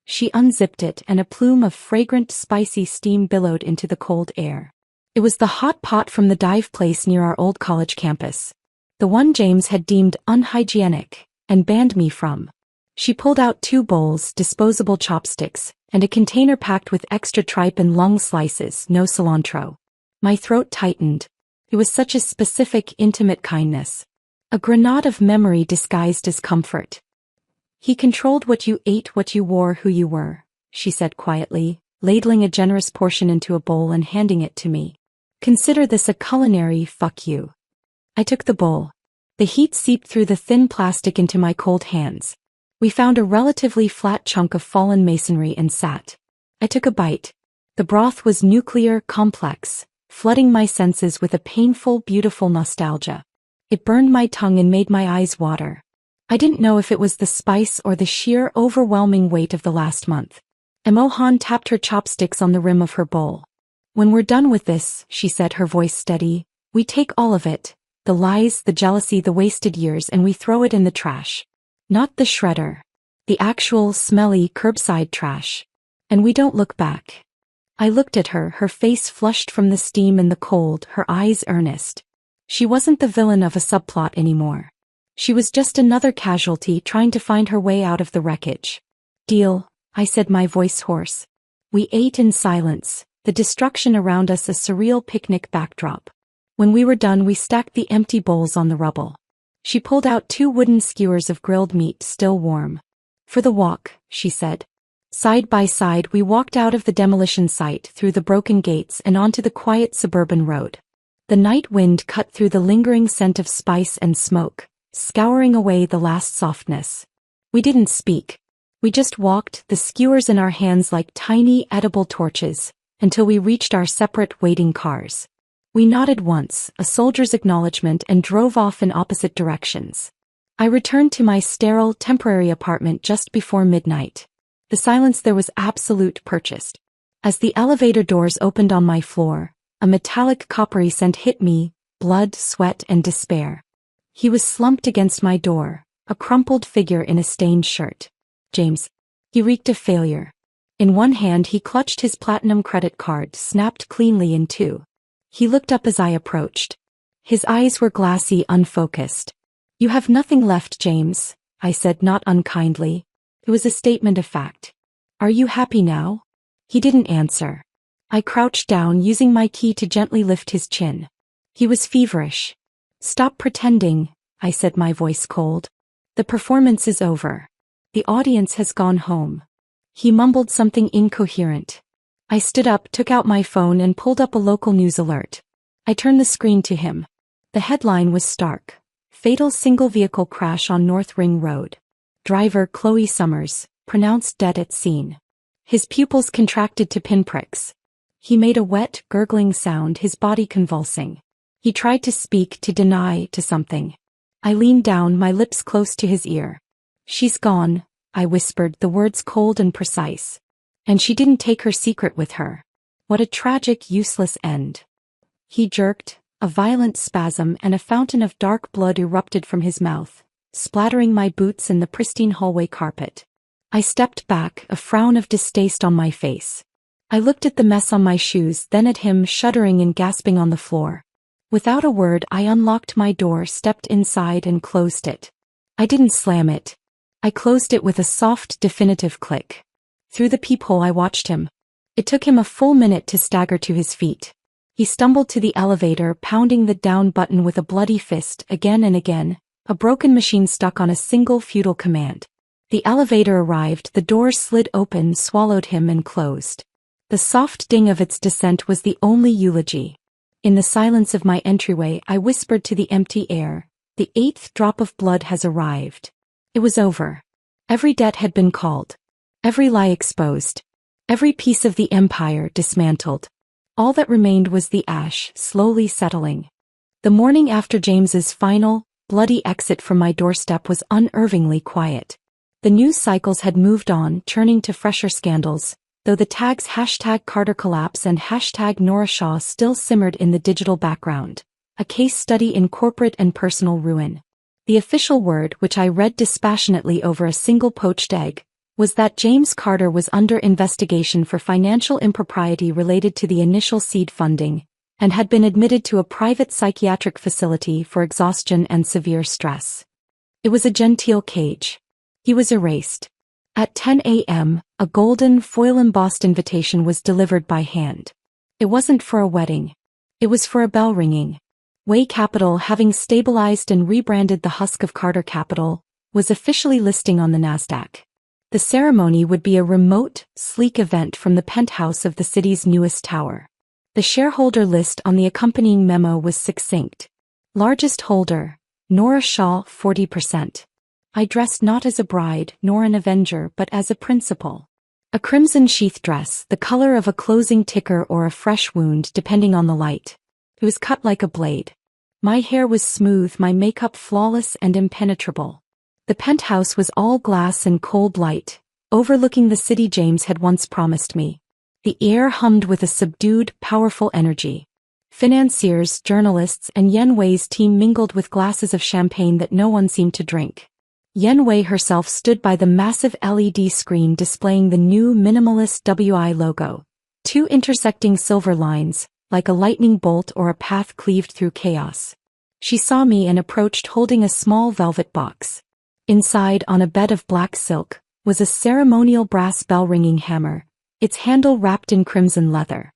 She unzipped it and a plume of fragrant, spicy steam billowed into the cold air. It was the hot pot from the dive place near our old college campus. The one James had deemed unhygienic and banned me from. She pulled out 2 bowls, disposable chopsticks, and a container packed with extra tripe and lung slices, no cilantro. My throat tightened. It was such a specific, intimate kindness. A grenade of memory disguised as comfort. He controlled what you ate, what you wore, who you were, she said quietly, ladling a generous portion into a bowl and handing it to me. Consider this a culinary fuck you. I took the bowl. The heat seeped through the thin plastic into my cold hands. We found a relatively flat chunk of fallen masonry and sat. I took a bite. The broth was nuclear, complex, flooding my senses with a painful, beautiful nostalgia. It burned my tongue and made my eyes water. I didn't know if it was the spice or the sheer, overwhelming weight of the last month. Emohan tapped her chopsticks on the rim of her bowl. When we're done with this, she said, her voice steady, we take all of it, the lies, the jealousy, the wasted years, and we throw it in the trash. Not the shredder. The actual, smelly, curbside trash. And we don't look back. I looked at her, her face flushed from the steam and the cold, her eyes earnest. She wasn't the villain of a subplot anymore. She was just another casualty trying to find her way out of the wreckage. Deal, I said, my voice hoarse. We ate in silence, the destruction around us a surreal picnic backdrop. When we were done, we stacked the empty bowls on the rubble. She pulled out 2 wooden skewers of grilled meat, still warm. For the walk, she said. Side by side, we walked out of the demolition site, through the broken gates and onto the quiet suburban road. The night wind cut through the lingering scent of spice and smoke, scouring away the last softness. We didn't speak. We just walked, the skewers in our hands like tiny, edible torches, until we reached our separate waiting cars. We nodded once, a soldier's acknowledgement, and drove off in opposite directions. I returned to my sterile, temporary apartment just before midnight. The silence there was absolute. Purchased. As the elevator doors opened on my floor, a metallic coppery scent hit me, blood, sweat, and despair. He was slumped against my door, a crumpled figure in a stained shirt. James. He reeked of failure. In one hand he clutched his platinum credit card, snapped cleanly in 2. He looked up as I approached. His eyes were glassy, unfocused. You have nothing left, James, I said, not unkindly. It was a statement of fact. Are you happy now? He didn't answer. I crouched down, using my key to gently lift his chin. He was feverish. Stop pretending, I said, my voice cold. The performance is over. The audience has gone home. He mumbled something incoherent. I stood up, took out my phone, and pulled up a local news alert. I turned the screen to him. The headline was stark. Fatal single-vehicle crash on North Ring Road. Driver Chloe Summers, pronounced dead at scene. His pupils contracted to pinpricks. He made a wet, gurgling sound, his body convulsing. He tried to speak, to deny, to something. I leaned down, my lips close to his ear. She's gone, I whispered, the words cold and precise. And she didn't take her secret with her. What a tragic, useless end. He jerked, a violent spasm, and a fountain of dark blood erupted from his mouth, splattering my boots and the pristine hallway carpet. I stepped back, a frown of distaste on my face. I looked at the mess on my shoes, then at him, shuddering and gasping on the floor. Without a word, I unlocked my door, stepped inside, and closed it. I didn't slam it. I closed it with a soft, definitive click. Through the peephole I watched him. It took him a full minute to stagger to his feet. He stumbled to the elevator, pounding the down button with a bloody fist, again and again, a broken machine stuck on a single futile command. The elevator arrived, the door slid open, swallowed him, and closed. The soft ding of its descent was the only eulogy. In the silence of my entryway, I whispered to the empty air, the 8th drop of blood has arrived. It was over. Every debt had been called. Every lie exposed. Every piece of the empire dismantled. All that remained was the ash, slowly settling. The morning after James's final, bloody exit from my doorstep was unnervingly quiet. The news cycles had moved on, turning to fresher scandals, though the tags #Carter collapse and #Nora Shaw still simmered in the digital background. A case study in corporate and personal ruin. The official word, which I read dispassionately over a single poached egg, was that James Carter was under investigation for financial impropriety related to the initial seed funding, and had been admitted to a private psychiatric facility for exhaustion and severe stress. It was a genteel cage. He was erased. At 10 a.m., a golden foil-embossed invitation was delivered by hand. It wasn't for a wedding. It was for a bell ringing. Way Capital, having stabilized and rebranded the husk of Carter Capital, was officially listing on the Nasdaq. The ceremony would be a remote, sleek event from the penthouse of the city's newest tower. The shareholder list on the accompanying memo was succinct. Largest holder, Nora Shaw, 40%. I dressed not as a bride nor an avenger but as a principal. A crimson sheath dress, the color of a closing ticker or a fresh wound depending on the light. It was cut like a blade. My hair was smooth, my makeup flawless and impenetrable. The penthouse was all glass and cold light, overlooking the city James had once promised me. The air hummed with a subdued, powerful energy. Financiers, journalists, and Yen Wei's team mingled with glasses of champagne that no one seemed to drink. Yen Wei herself stood by the massive LED screen displaying the new minimalist WI logo. Two intersecting silver lines, like a lightning bolt or a path cleaved through chaos. She saw me and approached holding a small velvet box. Inside, on a bed of black silk, was a ceremonial brass bell-ringing hammer, its handle wrapped in crimson leather.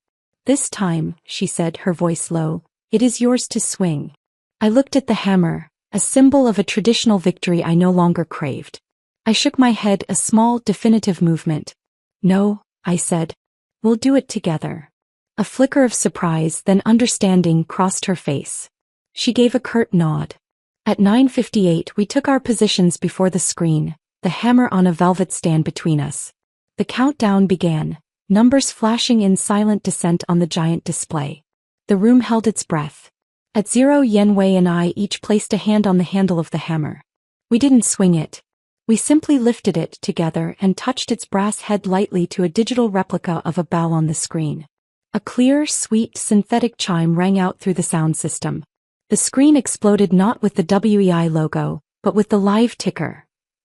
"This time," she said, her voice low, "it is yours to swing." I looked at the hammer, a symbol of a traditional victory I no longer craved. I shook my head, a small, definitive movement. "No," I said. "We'll do it together." A flicker of surprise, then understanding, crossed her face. She gave a curt nod. At 9:58 we took our positions before the screen, the hammer on a velvet stand between us. The countdown began, numbers flashing in silent descent on the giant display. The room held its breath. At 0, Yen Wei and I each placed a hand on the handle of the hammer. We didn't swing it. We simply lifted it together and touched its brass head lightly to a digital replica of a bell on the screen. A clear, sweet, synthetic chime rang out through the sound system. The screen exploded not with the WEI logo, but with the live ticker.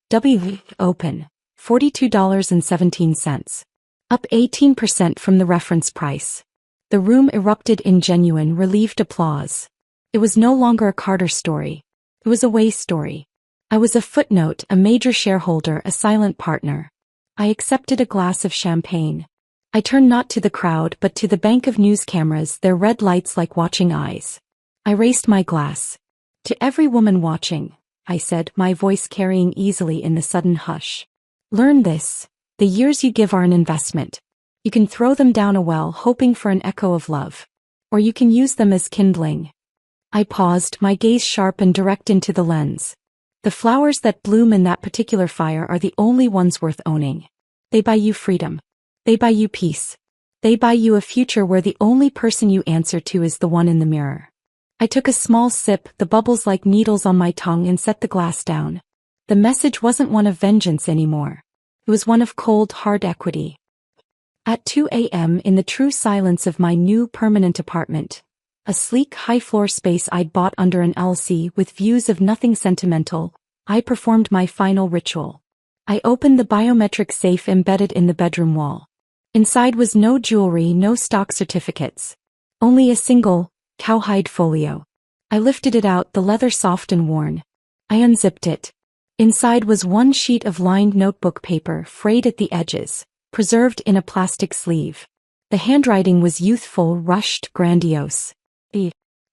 W open. $42.17. Up 18% from the reference price. The room erupted in genuine, relieved applause. It was no longer a Carter story. It was a Way story. I was a footnote, a major shareholder, a silent partner. I accepted a glass of champagne. I turned not to the crowd but to the bank of news cameras, their red lights like watching eyes. I raised my glass. "To every woman watching," I said, my voice carrying easily in the sudden hush. "Learn this. The years you give are an investment. You can throw them down a well hoping for an echo of love. Or you can use them as kindling." I paused, my gaze sharp and direct into the lens. "The flowers that bloom in that particular fire are the only ones worth owning. They buy you freedom. They buy you peace. They buy you a future where the only person you answer to is the one in the mirror." I took a small sip, the bubbles like needles on my tongue, and set the glass down. The message wasn't one of vengeance anymore. It was one of cold, hard equity. At 2 a.m. in the true silence of my new permanent apartment, a sleek high-floor space I'd bought under an LC with views of nothing sentimental, I performed my final ritual. I opened the biometric safe embedded in the bedroom wall. Inside was no jewelry, no stock certificates. Only a single, cowhide folio. I lifted it out, the leather soft and worn. I unzipped it. Inside was one sheet of lined notebook paper, frayed at the edges, preserved in a plastic sleeve. The handwriting was youthful, rushed, grandiose.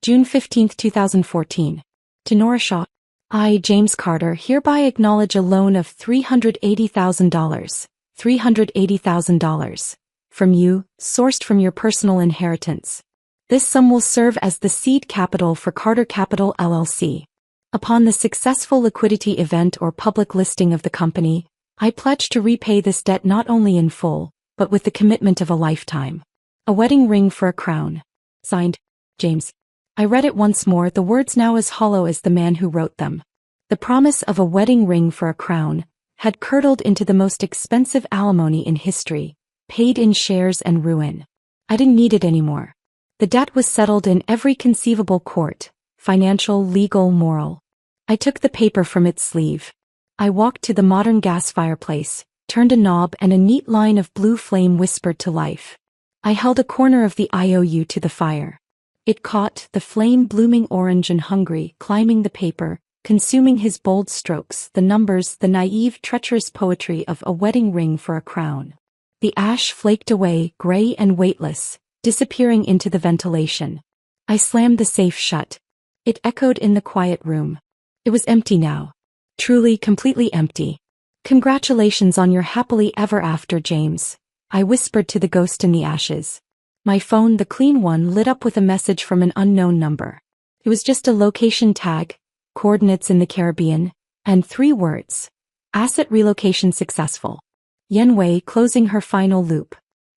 June 15, 2014. To Nora Shaw. I, James Carter, hereby acknowledge a loan of $380,000. $380,000. From you, sourced from your personal inheritance. This sum will serve as the seed capital for Carter Capital LLC. Upon the successful liquidity event or public listing of the company, I pledge to repay this debt not only in full, but with the commitment of a lifetime. A wedding ring for a crown. Signed, James. I read it once more, the words now as hollow as the man who wrote them. The promise of a wedding ring for a crown, had curdled into the most expensive alimony in history, paid in shares and ruin. I didn't need it anymore. The debt was settled in every conceivable court, financial, legal, moral. I took the paper from its sleeve. I walked to the modern gas fireplace, turned a knob, and a neat line of blue flame whispered to life. I held a corner of the IOU to the fire. It caught, the flame blooming orange and hungry, climbing the paper, consuming his bold strokes, the numbers, the naive, treacherous poetry of a wedding ring for a crown. The ash flaked away, gray and weightless, disappearing into the ventilation. I slammed the safe shut. It echoed in the quiet room. It was empty now. Truly, completely empty. "Congratulations on your happily ever after, James," I whispered to the ghost in the ashes. My phone, the clean one, lit up with a message from an unknown number. It was just a location tag, coordinates in the Caribbean, and 3 words. Asset relocation successful. Yenwei closing her final loop.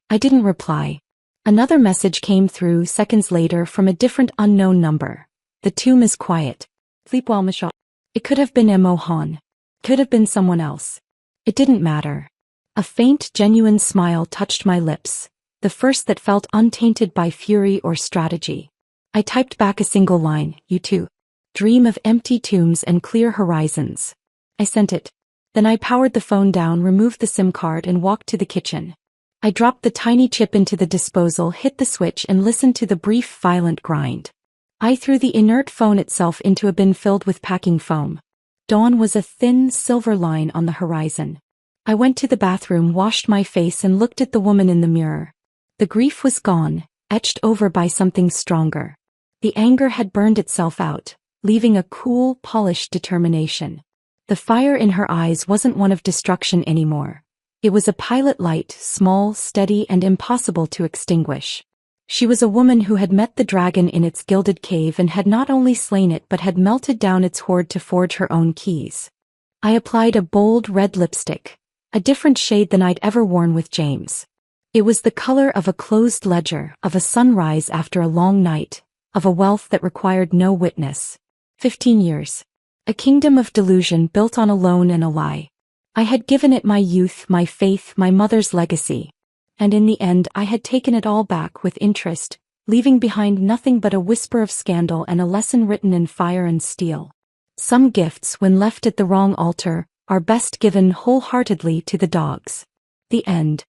I didn't reply. Another message came through seconds later from a different unknown number. "The tomb is quiet. Sleep well, Michelle." It could have been Mo Han. Could have been someone else. It didn't matter. A faint, genuine smile touched my lips, the first that felt untainted by fury or strategy. I typed back a single line, "You too. Dream of empty tombs and clear horizons." I sent it. Then I powered the phone down, removed the SIM card, and walked to the kitchen. I dropped the tiny chip into the disposal, hit the switch, and listened to the brief, violent grind. I threw the inert phone itself into a bin filled with packing foam. Dawn was a thin, silver line on the horizon. I went to the bathroom, washed my face, and looked at the woman in the mirror. The grief was gone, etched over by something stronger. The anger had burned itself out, leaving a cool, polished determination. The fire in her eyes wasn't one of destruction anymore. It was a pilot light, small, steady, and impossible to extinguish. She was a woman who had met the dragon in its gilded cave and had not only slain it but had melted down its hoard to forge her own keys. I applied a bold red lipstick, a different shade than I'd ever worn with James. It was the color of a closed ledger, of a sunrise after a long night, of a wealth that required no witness. 15 years. A kingdom of delusion built on a loan and a lie. I had given it my youth, my faith, my mother's legacy. And in the end I had taken it all back with interest, leaving behind nothing but a whisper of scandal and a lesson written in fire and steel. Some gifts, when left at the wrong altar, are best given wholeheartedly to the dogs. The end.